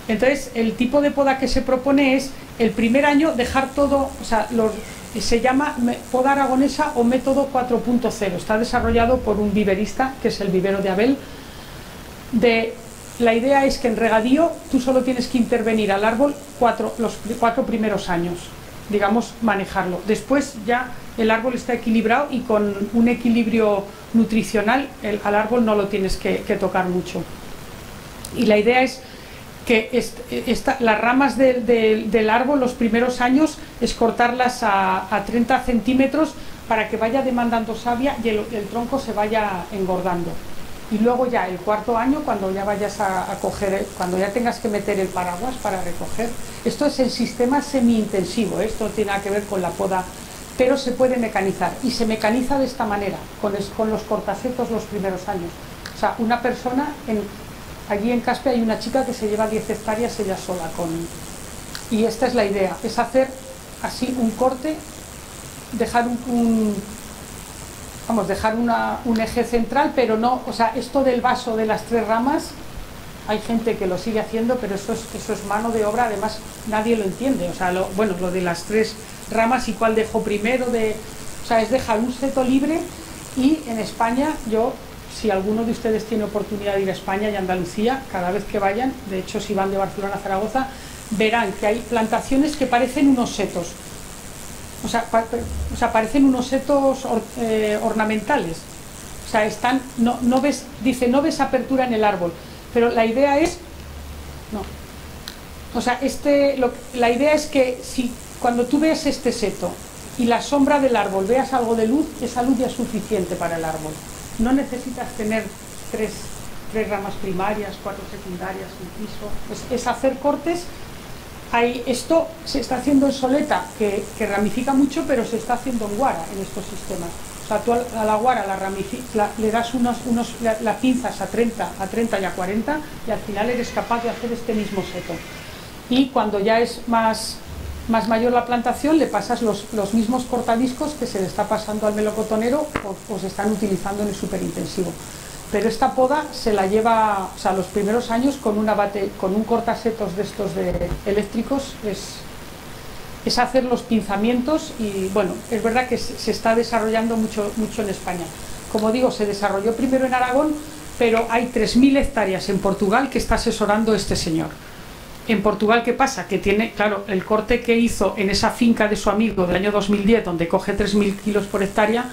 Entonces, el tipo de poda que se propone es, el primer año, dejar todo, o sea, se llama poda aragonesa o método 4.0, está desarrollado por un viverista, que es el vivero de Abel. La idea es que en regadío tú solo tienes que intervenir al árbol los 4 primeros años, digamos, manejarlo. Después ya el árbol está equilibrado y con un equilibrio nutricional al árbol no lo tienes que tocar mucho. Y la idea es que las ramas del árbol los primeros años es cortarlas a 30 centímetros para que vaya demandando savia y el tronco se vaya engordando. Y luego ya el cuarto año, cuando ya vayas a coger, cuando ya tengas que meter el paraguas para recoger, esto es el sistema semi-intensivo, esto no tiene nada que ver con la poda, pero se puede mecanizar y se mecaniza de esta manera, con los cortasetos los primeros años. O sea, una persona, allí en Caspe hay una chica que se lleva 10 hectáreas ella sola, y esta es la idea, es hacer así un corte, dejar dejar un eje central, pero no, o sea, esto del vaso de las 3 ramas, hay gente que lo sigue haciendo, pero eso es mano de obra, además nadie lo entiende, o sea, lo de las 3 ramas y cuál dejo primero, o sea, es dejar un seto libre. Y en España, si alguno de ustedes tiene oportunidad de ir a España y Andalucía, cada vez que vayan, de hecho si van de Barcelona a Zaragoza, verán que hay plantaciones que parecen unos setos. O sea, parecen unos setos ornamentales. O sea, no ves apertura en el árbol. Pero la idea es... No. O sea, la idea es que cuando tú veas este seto y la sombra del árbol veas algo de luz, esa luz ya es suficiente para el árbol. No necesitas tener 3 ramas primarias, 4 secundarias, un piso. Es hacer cortes. Esto se está haciendo en soleta, que ramifica mucho, pero se está haciendo en guara en estos sistemas. O sea, tú a la guara le das la pinzas a 30 y a 40 y al final eres capaz de hacer este mismo seto. Y cuando ya es más más mayor la plantación, le pasas los mismos cortadiscos que se le está pasando al melocotonero o se están utilizando en el superintensivo. Pero esta poda se la lleva, o sea, los primeros años con un cortasetos de estos eléctricos es hacer los pinzamientos. Y bueno, es verdad que se está desarrollando mucho en España. Como digo, se desarrolló primero en Aragón, pero hay 3.000 hectáreas en Portugal que está asesorando este señor. En Portugal, ¿qué pasa? Que tiene, claro, el corte que hizo en esa finca de su amigo del año 2010, donde coge 3.000 kilos por hectárea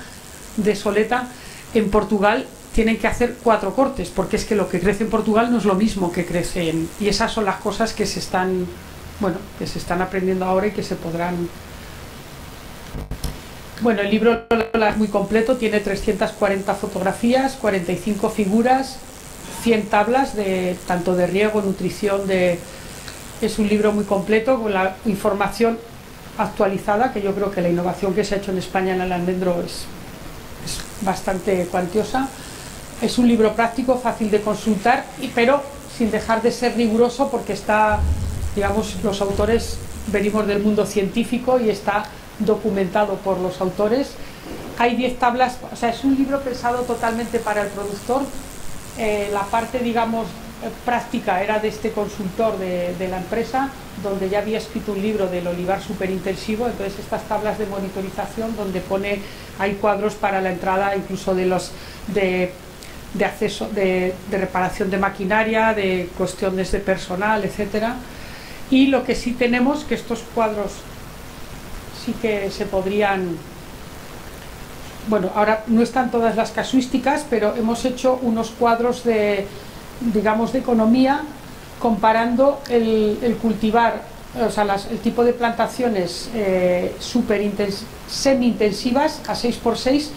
de soleta, en Portugal tienen que hacer 4 cortes, porque es que lo que crece en Portugal no es lo mismo que crece en... Y esas son las cosas que se están, bueno, que se están aprendiendo ahora y que se podrán... Bueno, el libro es muy completo, tiene 340 fotografías, 45 figuras, 100 tablas, tanto de riego, nutrición, es un libro muy completo, con la información actualizada, que yo creo que la innovación que se ha hecho en España en el almendro es bastante cuantiosa. Es un libro práctico, fácil de consultar, pero sin dejar de ser riguroso, porque está, digamos, los autores venimos del mundo científico y está documentado por los autores. Hay 10 tablas, o sea, es un libro pensado totalmente para el productor. La parte, digamos, práctica era de este consultor de la empresa, donde ya había escrito un libro del olivar superintensivo. Entonces estas tablas de monitorización donde hay cuadros para la entrada incluso de acceso, de reparación de maquinaria, de cuestiones de personal, etcétera. Y lo que sí tenemos, que estos cuadros sí que se podrían... Bueno, ahora no están todas las casuísticas, pero hemos hecho unos cuadros digamos, de economía, comparando el cultivar, o sea, el tipo de plantaciones semi-intensivas a 6×6,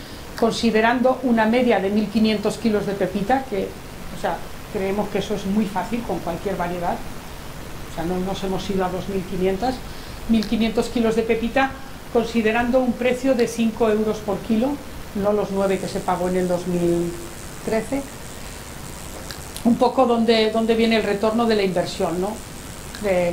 considerando una media de 1.500 kilos de pepita, que, o sea, creemos que eso es muy fácil con cualquier variedad. O sea, no nos hemos ido a 1.500 kilos de pepita, considerando un precio de 5 euros por kilo, no los 9 que se pagó en el 2013. Un poco donde viene el retorno de la inversión, ¿no?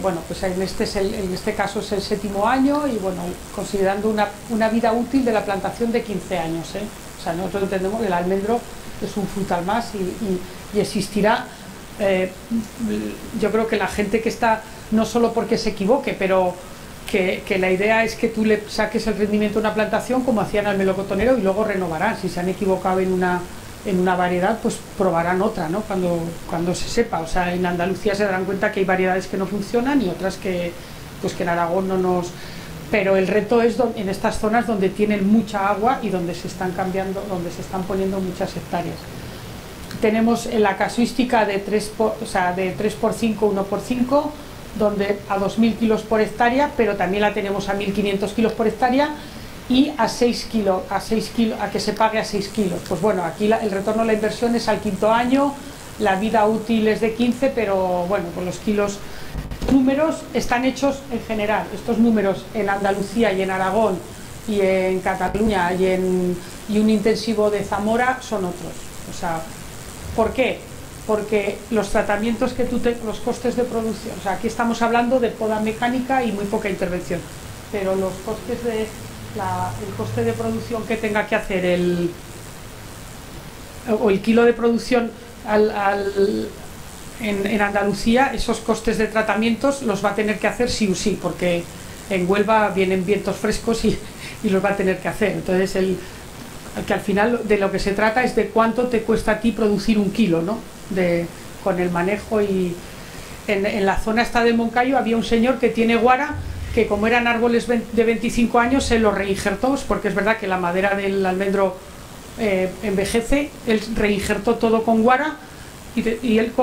Bueno, pues en este caso es el 7º año y, bueno, considerando una vida útil de la plantación de 15 años, ¿eh? O sea, nosotros entendemos que el almendro es un frutal más y existirá. Yo creo que la gente que está, no solo porque se equivoque, pero que la idea es que tú le saques el rendimiento de una plantación como hacían al melocotonero y luego renovarán. Si se han equivocado en una variedad, pues probarán otra, ¿no? Cuando se sepa. O sea, en Andalucía se darán cuenta que hay variedades que no funcionan y otras que en Aragón no nos... Pero el reto es en estas zonas donde tienen mucha agua y donde se están poniendo muchas hectáreas. Tenemos en la casuística de 3×5, 1×5, donde a 2.000 kilos por hectárea, pero también la tenemos a 1.500 kilos por hectárea y a 6 kilos, a que se pague a 6 kilos. Pues bueno, aquí el retorno de la inversión es al 5º año, la vida útil es de 15, pero bueno, pues los kilos... Números están hechos en general, estos números en Andalucía y en Aragón y en Cataluña y un intensivo de Zamora son otros. O sea, ¿por qué? Porque los tratamientos que los costes de producción, o sea, aquí estamos hablando de poda mecánica y muy poca intervención, pero los costes el coste de producción que tenga que hacer el kilo de producción en Andalucía, esos costes de tratamientos los va a tener que hacer sí o sí, porque en Huelva vienen vientos frescos y los va a tener que hacer. Entonces, que al final de lo que se trata es de cuánto te cuesta a ti producir un kilo, ¿no? Con el manejo. Y en la zona esta de Moncayo había un señor que tiene guara, que como eran árboles de 25 años se los reinjertó, porque es verdad que la madera del almendro envejece. Él reinjertó todo con guara. Y él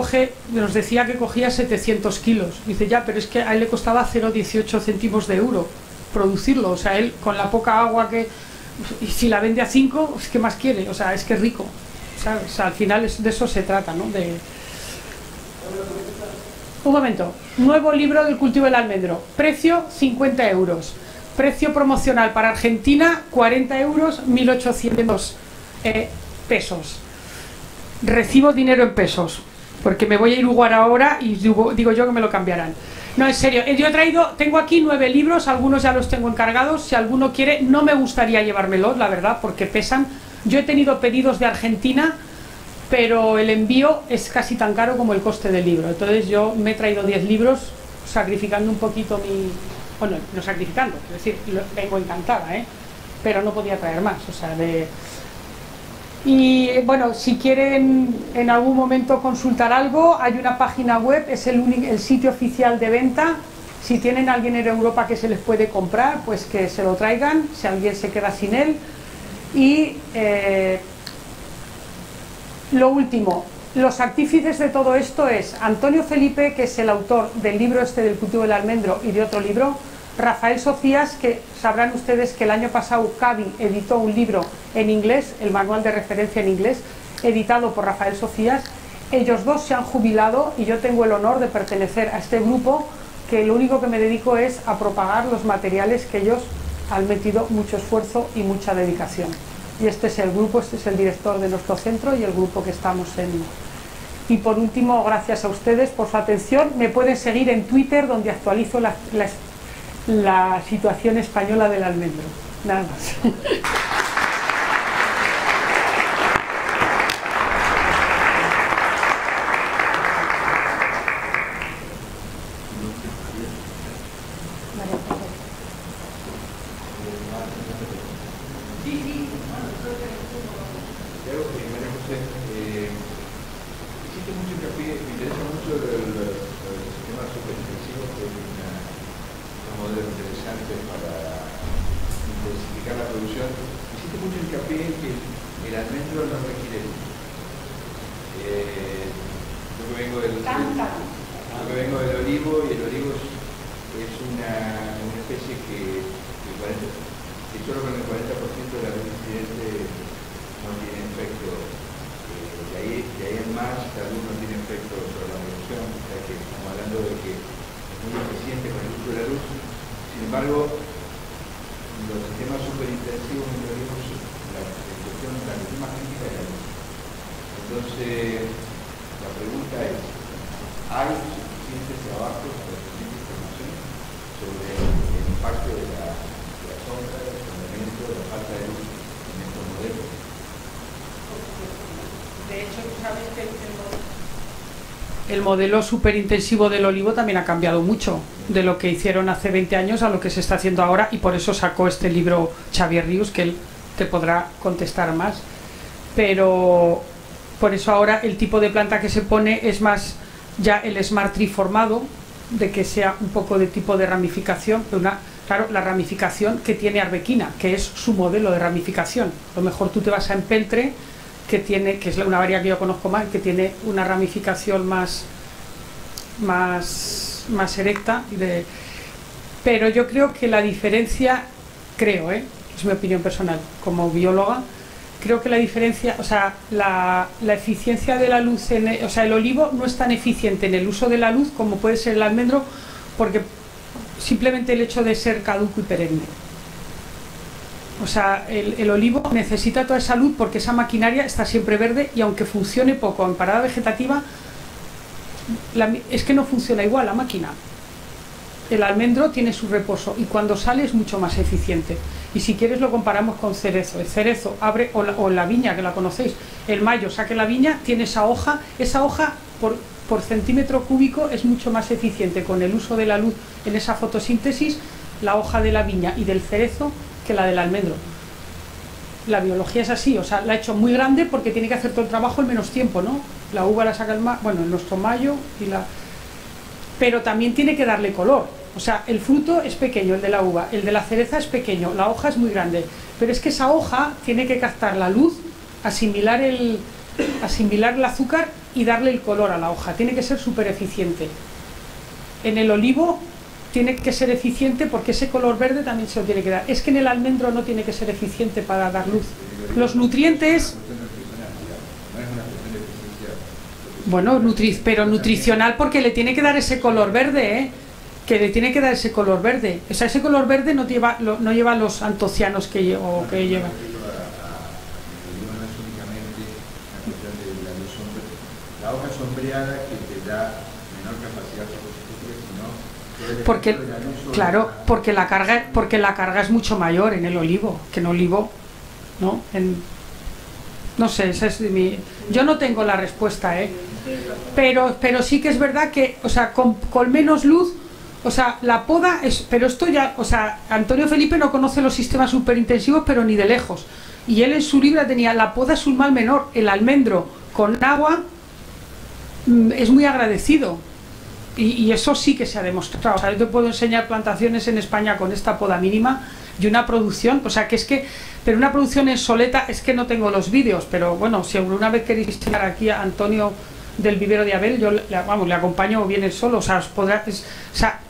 nos decía que cogía 700 kilos. Dice, ya, pero es que a él le costaba 0,18 céntimos de euro producirlo. O sea, él con la poca agua y si la vende a 5, ¿qué más quiere? O sea, es que es rico. ¿Sabes? O sea, al final de eso se trata, ¿no? Un momento. Nuevo libro del cultivo del almendro. Precio 50 euros. Precio promocional para Argentina 40 euros, 1.800 pesos. Recibo dinero en pesos, porque me voy a ir a Uruguay ahora y digo yo que me lo cambiarán. No, en serio, yo tengo aquí 9 libros, algunos ya los tengo encargados, si alguno quiere, no me gustaría llevármelos, la verdad, porque pesan. Yo he tenido pedidos de Argentina, pero el envío es casi tan caro como el coste del libro, entonces yo me he traído 10 libros, sacrificando un poquito mi... Bueno, no sacrificando, es decir, vengo encantada, pero no podía traer más, o sea, Y bueno, si quieren en algún momento consultar algo, hay una página web, es el sitio oficial de venta. Si tienen a alguien en Europa que se les puede comprar, pues que se lo traigan, si alguien se queda sin él. Y lo último, los artífices de todo esto es Antonio Felipe, que es el autor del libro este del cultivo del almendro y de otro libro, Rafael Socías, que sabrán ustedes que el año pasado Cavi editó un libro en inglés, el manual de referencia en inglés, editado por Rafael Socías. Ellos dos se han jubilado y yo tengo el honor de pertenecer a este grupo, que lo único que me dedico es a propagar los materiales que ellos han metido mucho esfuerzo y mucha dedicación. Y este es el grupo, este es el director de nuestro centro y el grupo que estamos en... Y por último, gracias a ustedes por su atención. Me pueden seguir en Twitter, donde actualizo la situación española del almendro. Nada más. El modelo superintensivo del olivo también ha cambiado mucho de lo que hicieron hace 20 años a lo que se está haciendo ahora, y por eso sacó este libro Xavier Rius, que él te podrá contestar más. Pero por eso ahora el tipo de planta que se pone es más ya el Smart Tree formado, de que sea un poco de tipo de ramificación, claro, la ramificación que tiene Arbequina, que es su modelo de ramificación. A lo mejor tú te vas a Empeltre, que es una variedad que yo conozco más, que tiene una ramificación más erecta, pero yo creo que la diferencia, es mi opinión personal como bióloga, creo que la diferencia, o sea, la eficiencia de la luz, o sea, el olivo no es tan eficiente en el uso de la luz como puede ser el almendro, porque simplemente el hecho de ser caduco y perenne. O sea, el olivo necesita toda esa luz porque esa maquinaria está siempre verde, y aunque funcione poco en parada vegetativa, es que no funciona igual la máquina. El almendro tiene su reposo y cuando sale es mucho más eficiente. Y si quieres lo comparamos con cerezo. El cerezo abre, o la viña, que la conocéis, el mayo saque la viña, tiene esa hoja por centímetro cúbico es mucho más eficiente con el uso de la luz en esa fotosíntesis, la hoja de la viña y del cerezo, que la del almendro. La biología es así, o sea, la ha hecho muy grande porque tiene que hacer todo el trabajo en menos tiempo, ¿no? La uva la saca en nuestro mayo, pero también tiene que darle color. O sea, el fruto es pequeño, el de la uva, el de la cereza es pequeño, la hoja es muy grande, pero es que esa hoja tiene que captar la luz, asimilar el azúcar y darle el color a la hoja. Tiene que ser súper eficiente. En el olivo tiene que ser eficiente porque ese color verde también se lo tiene que dar. Es que en el almendro no tiene que ser eficiente para dar luz. Los nutrientes... Bueno, pero nutricional porque le tiene que dar ese color verde, que le tiene que dar ese color verde. O sea, ese color verde no lleva los antocianos que lleva. La hoja sombreada que te da menor capacidad fotosíntesis, sino Porque, claro, porque la carga es mucho mayor en el olivo, que en olivo, ¿no? No sé, esa es yo no tengo la respuesta, pero sí que es verdad que, o sea, con menos luz, o sea, la poda es, pero esto ya, o sea, Antonio Felipe no conoce los sistemas superintensivos, pero ni de lejos, y él en su libro tenía, la poda es un mal menor, el almendro con agua es muy agradecido, y eso sí que se ha demostrado. O sea, yo te puedo enseñar plantaciones en España con esta poda mínima y una producción, o sea, que es que, pero una producción en soleta, es que no tengo los vídeos, pero bueno, si alguna vez queréis enseñar aquí a Antonio del vivero de Abel, yo le acompaño bien él solo, o sea, o sea,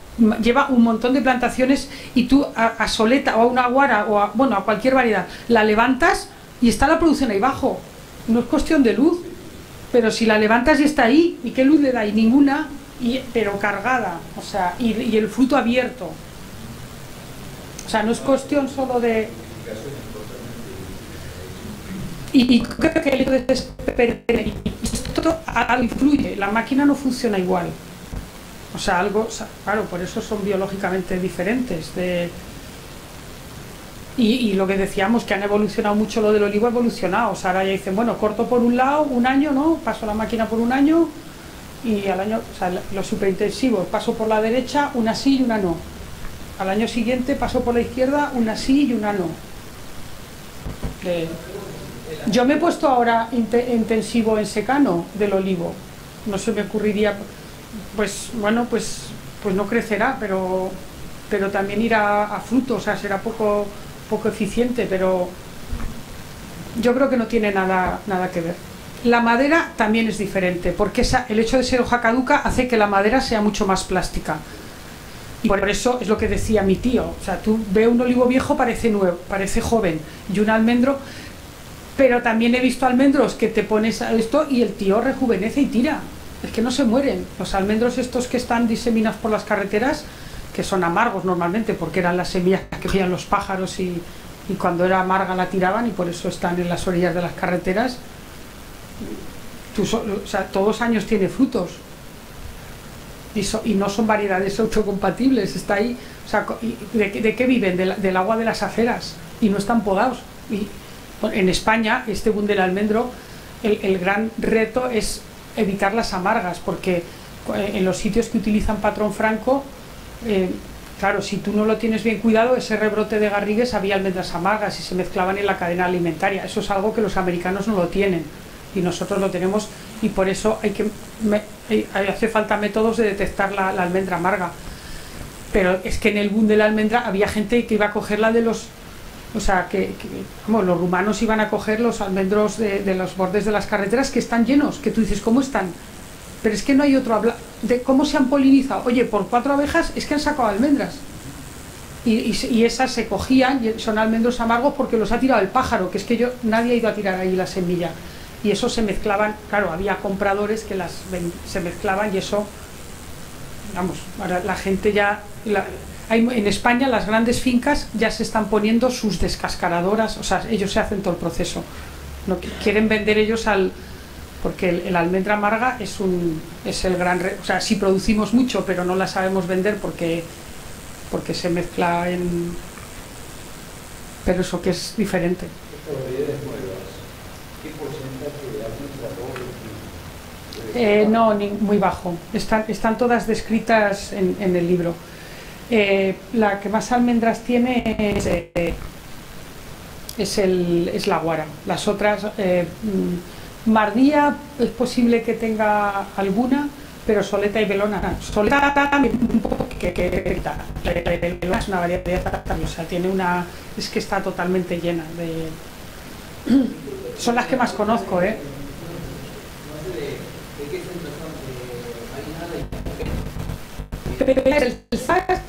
lleva un montón de plantaciones y tú a soleta o a una guara o bueno, a cualquier variedad, la levantas y está la producción ahí abajo, no es cuestión de luz, pero si la levantas y está ahí, ¿y qué luz le da? Y ninguna, pero cargada, o sea, y el fruto abierto. O sea, no es cuestión solo de... Y creo que el hecho de esto algo influye, la máquina no funciona igual. O sea, algo, claro, por eso son biológicamente diferentes. Y lo que decíamos, que han evolucionado mucho, lo del olivo ha evolucionado. O sea, ahora ya dicen, bueno, corto por un lado, un año, ¿no? Paso la máquina por un año y al año, o sea, los superintensivos, paso por la derecha, una sí y una no. Al año siguiente paso por la izquierda, una sí y una no. Yo me he puesto ahora intensivo en secano del olivo. No se me ocurriría, pues bueno, pues no crecerá, pero también irá a fruto, o sea, será poco eficiente, pero yo creo que no tiene nada que ver. La madera también es diferente, porque el hecho de ser hoja caduca hace que la madera sea mucho más plástica. Y por eso es lo que decía mi tío, o sea, tú ves un olivo viejo, parece nuevo, parece joven, y un almendro, pero también he visto almendros que te pones a esto y el tío rejuvenece y tira, es que no se mueren. Los almendros estos que están diseminados por las carreteras, que son amargos normalmente, porque eran las semillas que cogían los pájaros y cuando era amarga la tiraban, y por eso están en las orillas de las carreteras. O sea, todos los años tiene frutos. Y no son variedades autocompatibles, está ahí, o sea, ¿de qué viven? Del agua de las aceras, y no están podados. Y en España, este boom del almendro, el gran reto es evitar las amargas, porque en los sitios que utilizan patrón franco, claro, si tú no lo tienes bien cuidado, ese rebrote de garrigues, había almendras amargas y se mezclaban en la cadena alimentaria. Eso es algo que los americanos no lo tienen y nosotros lo tenemos, y por eso hace falta métodos de detectar la almendra amarga. Pero es que en el boom de la almendra había gente que iba a cogerla de los... O sea, bueno, los rumanos iban a coger los almendros de los bordes de las carreteras que están llenos, que tú dices, ¿cómo están? Pero es que no hay otro de cómo se han polinizado. Oye, por 4 abejas es que han sacado almendras. Y esas se cogían, son almendros amargos porque los ha tirado el pájaro, que es que nadie ha ido a tirar ahí la semilla. Y eso se mezclaban, claro, había compradores que se mezclaban, y eso, vamos, ahora la gente ya... en España las grandes fincas ya se están poniendo sus descascaradoras, o sea, ellos se hacen todo el proceso. No quieren vender ellos porque el almendra amarga es el gran... O sea, sí producimos mucho, pero no la sabemos vender porque se mezcla en... Pero eso que es diferente. ¿Qué porcentaje de almendra no, muy bajo. Están todas descritas en el libro. La que más almendras tiene es la guara. Las otras, Mardía es posible que tenga alguna, pero Soleta y Belona. Soleta un poco que Belona es una variedad, o sea, tiene una... Es que está totalmente llena de... Son las que más conozco, ¿eh? El FAS,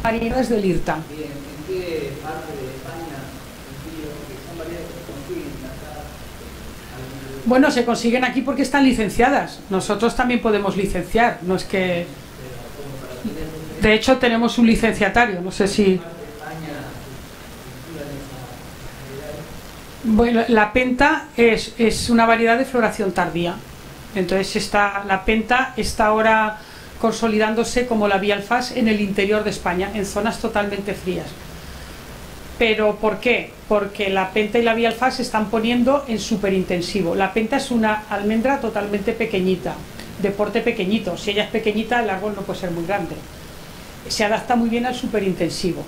variedades del IRTA. ¿En qué parte de España son variedades que consiguen acá? Bueno, se consiguen aquí porque están licenciadas. Nosotros también podemos licenciar, no es que... De hecho, tenemos un licenciatario, no sé si... Bueno, la penta es una variedad de floración tardía. Entonces la penta está ahora consolidándose como la Bialfás en el interior de España, en zonas totalmente frías. ¿Pero por qué? Porque la penta y la Bialfás se están poniendo en superintensivo. La penta es una almendra totalmente pequeñita, de porte pequeñito. Si ella es pequeñita, el árbol no puede ser muy grande. Se adapta muy bien al superintensivo.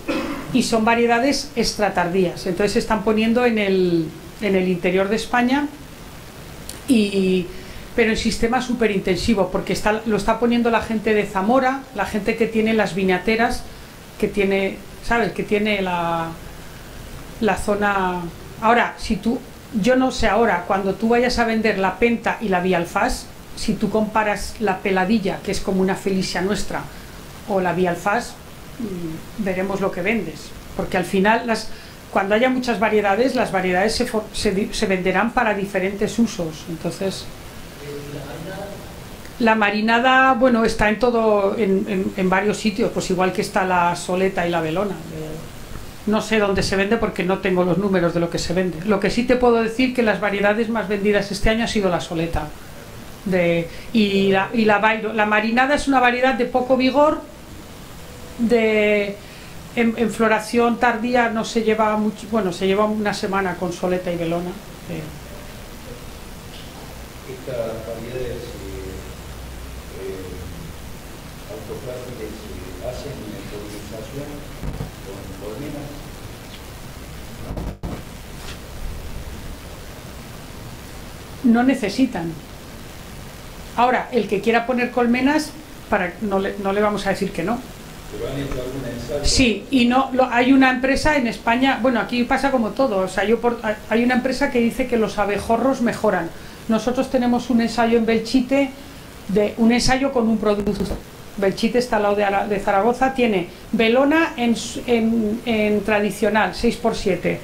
Y son variedades extratardías. Entonces se están poniendo en el interior de España, pero en sistema superintensivo, porque lo está poniendo la gente de Zamora, la gente que tiene las viñateras, que tiene, ¿sabes? Que tiene la zona. Ahora, yo no sé ahora, cuando tú vayas a vender la penta y la Bialfás, si tú comparas la peladilla, que es como una Felicia nuestra, o la Bialfás, veremos lo que vendes, porque al final cuando haya muchas variedades, las variedades se venderán para diferentes usos. Entonces, la marinada, bueno, está en varios sitios, pues igual que está la soleta y la velona. No sé dónde se vende porque no tengo los números de lo que se vende. Lo que sí te puedo decir que las variedades más vendidas este año ha sido la soleta. Y la marinada es una variedad de poco vigor, en floración tardía, no se lleva mucho, bueno, se lleva una semana con soleta y velona. Estas variedades autocláficas hacen polinización con colmenas. No necesitan. Ahora, el que quiera poner colmenas, no le vamos a decir que no. ¿Pero han hecho algún ensayo? Sí, y hay una empresa en España, bueno, aquí pasa como todo, o sea, hay una empresa que dice que los abejorros mejoran. Nosotros tenemos un ensayo en Belchite, un ensayo con un producto. Belchite está al lado de Zaragoza, tiene velona en tradicional, 6×7,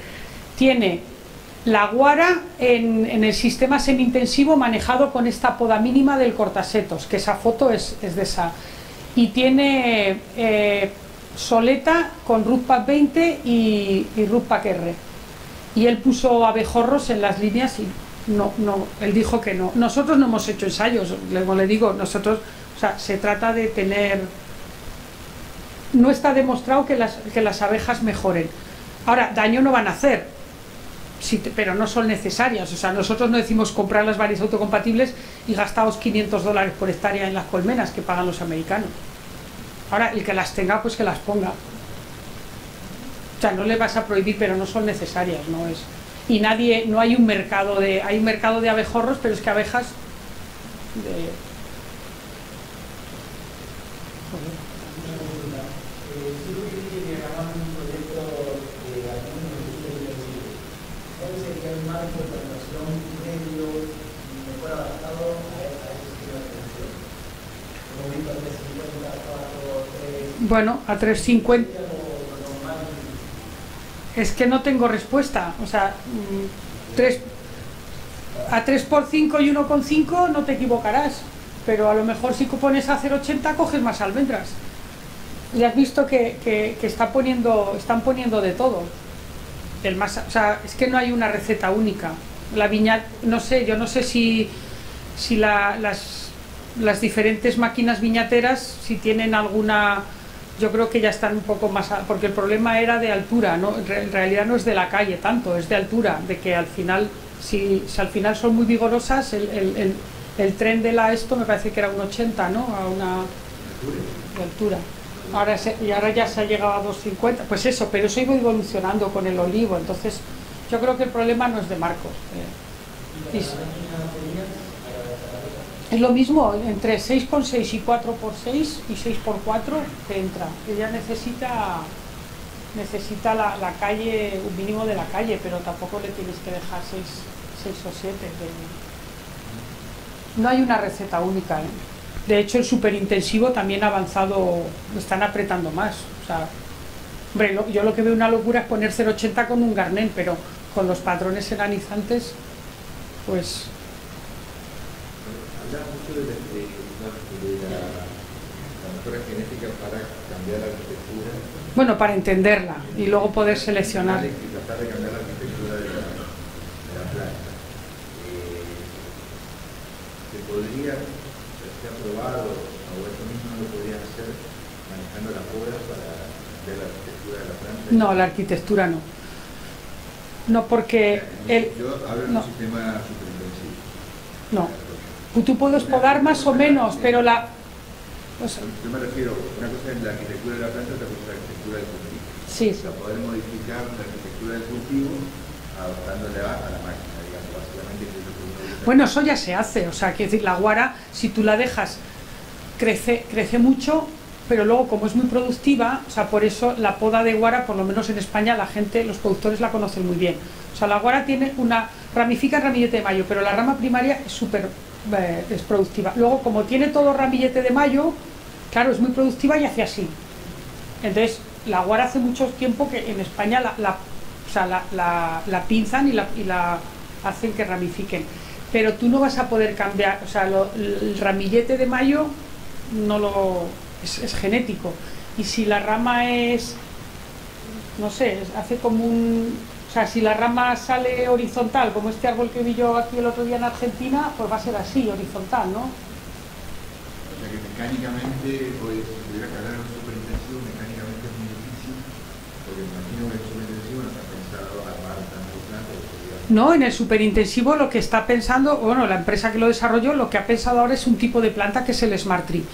tiene la guara en el sistema semi-intensivo manejado con esta poda mínima del cortasetos, que esa foto es de esa. Y tiene soleta con Rudpack 20 y Rudpack R. Y él puso abejorros en las líneas y él dijo que no. Nosotros no hemos hecho ensayos, como le digo, nosotros, o sea, se trata de tener. No está demostrado que las abejas mejoren. Ahora, daño no van a hacer, sí, pero no son necesarias. O sea, nosotros no decimos comprar las variedades autocompatibles y gastaos $500 por hectárea en las colmenas que pagan los americanos. Ahora, el que las tenga, pues que las ponga. O sea, no le vas a prohibir, pero no son necesarias, no es. Y no hay un mercado hay un mercado de abejorros, pero es que abejas Bueno, a 3,50. Es que no tengo respuesta. O sea, a 3×5 y 1,5 no te equivocarás. Pero a lo mejor si pones a 0,80 coges más almendras. Ya has visto que están poniendo de todo. O sea, es que no hay una receta única. La viña, no sé, yo no sé si las diferentes máquinas viñateras, si tienen alguna. Yo creo que ya están un poco más, porque el problema era de altura, ¿no? En realidad no es de la calle tanto, es de altura, de que al final, si al final son muy vigorosas, el tren de esto me parece que era un 80, ¿no? A una de altura. Ahora ya se ha llegado a 2,50, pues eso, pero eso iba evolucionando con el olivo, entonces yo creo que el problema no es de Marcos. Es lo mismo, entre 6,6 y 4×6 y 6×4 te entra. Ella necesita la calle, un mínimo de la calle, pero tampoco le tienes que dejar 6 o 7. No hay una receta única, ¿eh? De hecho, el superintensivo también ha avanzado, lo están apretando más. O sea, hombre, yo lo que veo una locura es poner 0,80 con un Garnet, pero con los patrones enanizantes, pues. Habla mucho de la mejora genética para cambiar la arquitectura. Bueno, para entenderla y luego poder seleccionar. Y tratar de cambiar la arquitectura de la planta. Se podría se ha probado, o eso mismo no lo podrían hacer manejando la poda para ver la arquitectura de la planta? No, la arquitectura no. No, porque yo hablo de un sistema superintensivo. No. Tú puedes podar más o menos, pero la... O sea, yo me refiero, una cosa es la arquitectura de la planta, otra cosa es la arquitectura del cultivo. Sí. O sea, poder modificar la arquitectura del cultivo adaptándole a la máquina, digamos, básicamente. Que es lo que uno dice. Bueno, eso ya se hace, o sea, quiero decir, la guara, si tú la dejas, crece mucho, pero luego como es muy productiva, o sea, por eso la poda de guara, por lo menos en España, la gente, los productores la conocen muy bien. O sea, la guara tiene ramifica en ramillete de mayo, pero la rama primaria es es productiva. Luego, como tiene todo ramillete de mayo, claro, es muy productiva y hace así. Entonces, la guara hace mucho tiempo que en España la pinzan y la hacen que ramifiquen. Pero tú no vas a poder cambiar, o sea, el ramillete de mayo es genético. Y si la rama es, no sé, hace como o sea, si la rama sale horizontal, como este árbol que vi yo aquí el otro día en Argentina, pues va a ser así, horizontal, ¿no? O sea que mecánicamente, pues, si tuviera que hablar de un superintensivo, mecánicamente es muy difícil, porque me imagino que el superintensivo no está pensado armar tanto planta. No, en el superintensivo lo que está pensando, bueno, la empresa que lo desarrolló, lo que ha pensado ahora es un tipo de planta que es el Smart Tree,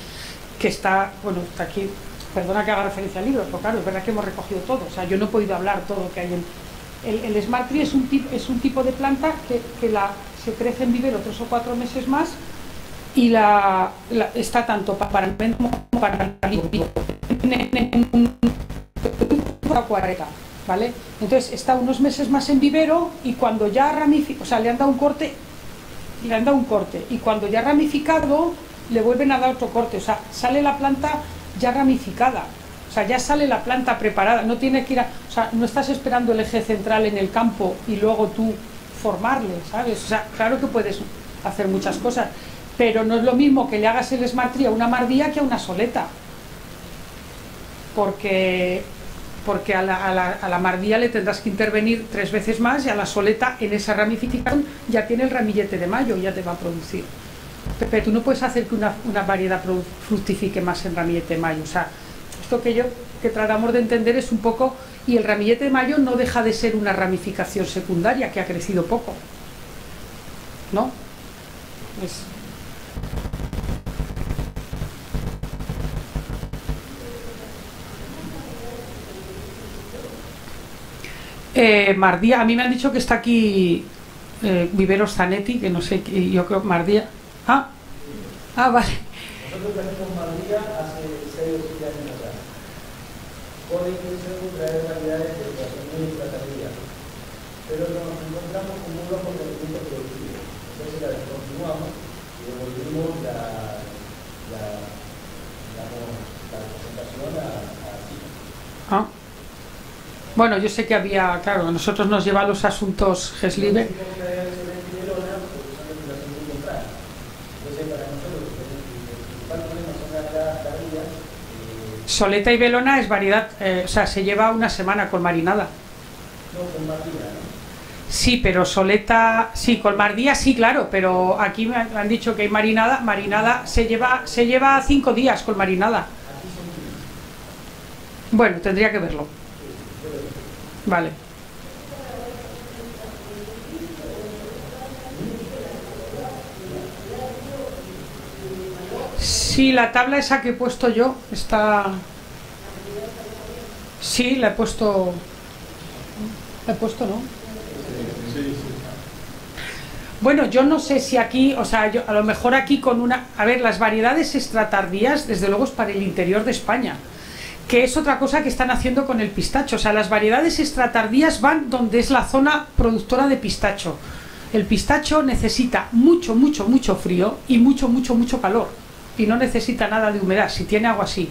que está aquí, perdona que haga referencia al libro, pero claro, es verdad que hemos recogido todo, o sea, yo no he podido hablar todo lo que hay el Smart Tree es un tipo de planta que se crece en vivero 3 o 4 meses más y está tanto para el como para una 40, ¿vale? Entonces está unos meses más en vivero y cuando ya ramifica, o sea, le han dado un corte y cuando ya ha ramificado le vuelven a dar otro corte, o sea, sale la planta ya ramificada. O sea, ya sale la planta preparada, no tiene que o sea, no estás esperando el eje central en el campo y luego tú formarle, ¿sabes? O sea, claro que puedes hacer muchas cosas, pero no es lo mismo que le hagas el Smart Tree a una mardía que a una soleta. Porque a la mardía le tendrás que intervenir 3 veces más y a la soleta en esa ramificación ya tiene el ramillete de mayo, ya te va a producir. Pero tú no puedes hacer que una variedad fructifique más en ramillete de mayo, o sea, esto que tratamos de entender es un poco, y el ramillete de mayo no deja de ser una ramificación secundaria que ha crecido poco, ¿no? Mardía, a mí me han dicho que está aquí Viveros Zanetti, que no sé, yo creo Mardía. Vale. Nosotros tenemos Mardía hace 6 o 7 años atrás. Con la intención de traer variedades de educación y tratamiento. Pero nos encontramos con un bajo rendimiento productivo. Entonces la descontinuamos y devolvimos la presentación a Bueno, yo sé que había, claro, a nosotros nos lleva los asuntos Geslive. Soleta y Belona es variedad, o sea, se lleva una semana con marinada. No, con Mardía, ¿no? Sí, pero Soleta, sí, con Mardía sí, claro, pero aquí me han dicho que hay marinada se lleva 5 días con marinada. Bueno, tendría que verlo. Vale. Sí, la tabla esa que he puesto yo está... Sí, la he puesto... ¿no? Bueno, yo no sé si aquí, o sea, a lo mejor aquí con una... A ver, las variedades extratardías, desde luego es para el interior de España, que es otra cosa que están haciendo con el pistacho. O sea, las variedades extratardías van donde es la zona productora de pistacho. El pistacho necesita mucho frío y mucho calor. Y no necesita nada de humedad, si tiene agua sí.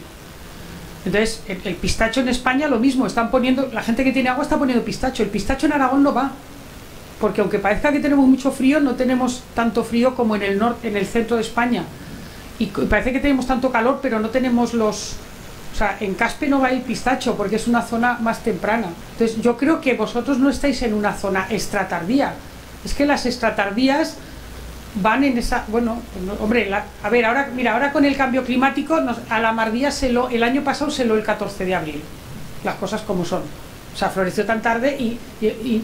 Entonces, el pistacho en España lo mismo, están poniendo, la gente que tiene agua está poniendo pistacho. El pistacho en Aragón no va, porque aunque parezca que tenemos mucho frío, no tenemos tanto frío como en el norte, en el centro de España. Y parece que tenemos tanto calor, pero no tenemos los... O sea, en Caspe no va el pistacho, porque es una zona más temprana. Entonces, yo creo que vosotros no estáis en una zona extratardía. Es que las extratardías van en esa, bueno, hombre, a ver, ahora, mira, ahora con el cambio climático, a la Mardía el año pasado se heló el 14 de abril, las cosas como son, o sea, floreció tan tarde y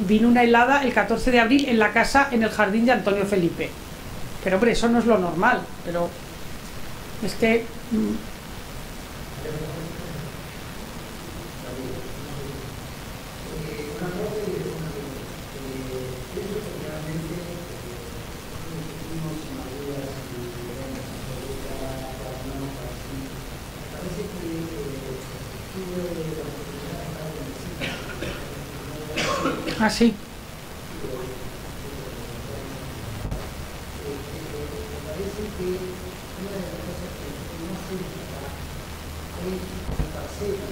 vino una helada el 14 de abril en la casa, en el jardín de Antonio Felipe, pero hombre, eso no es lo normal, pero es que... Ah, sí. Una de las cosas que no se es el parcela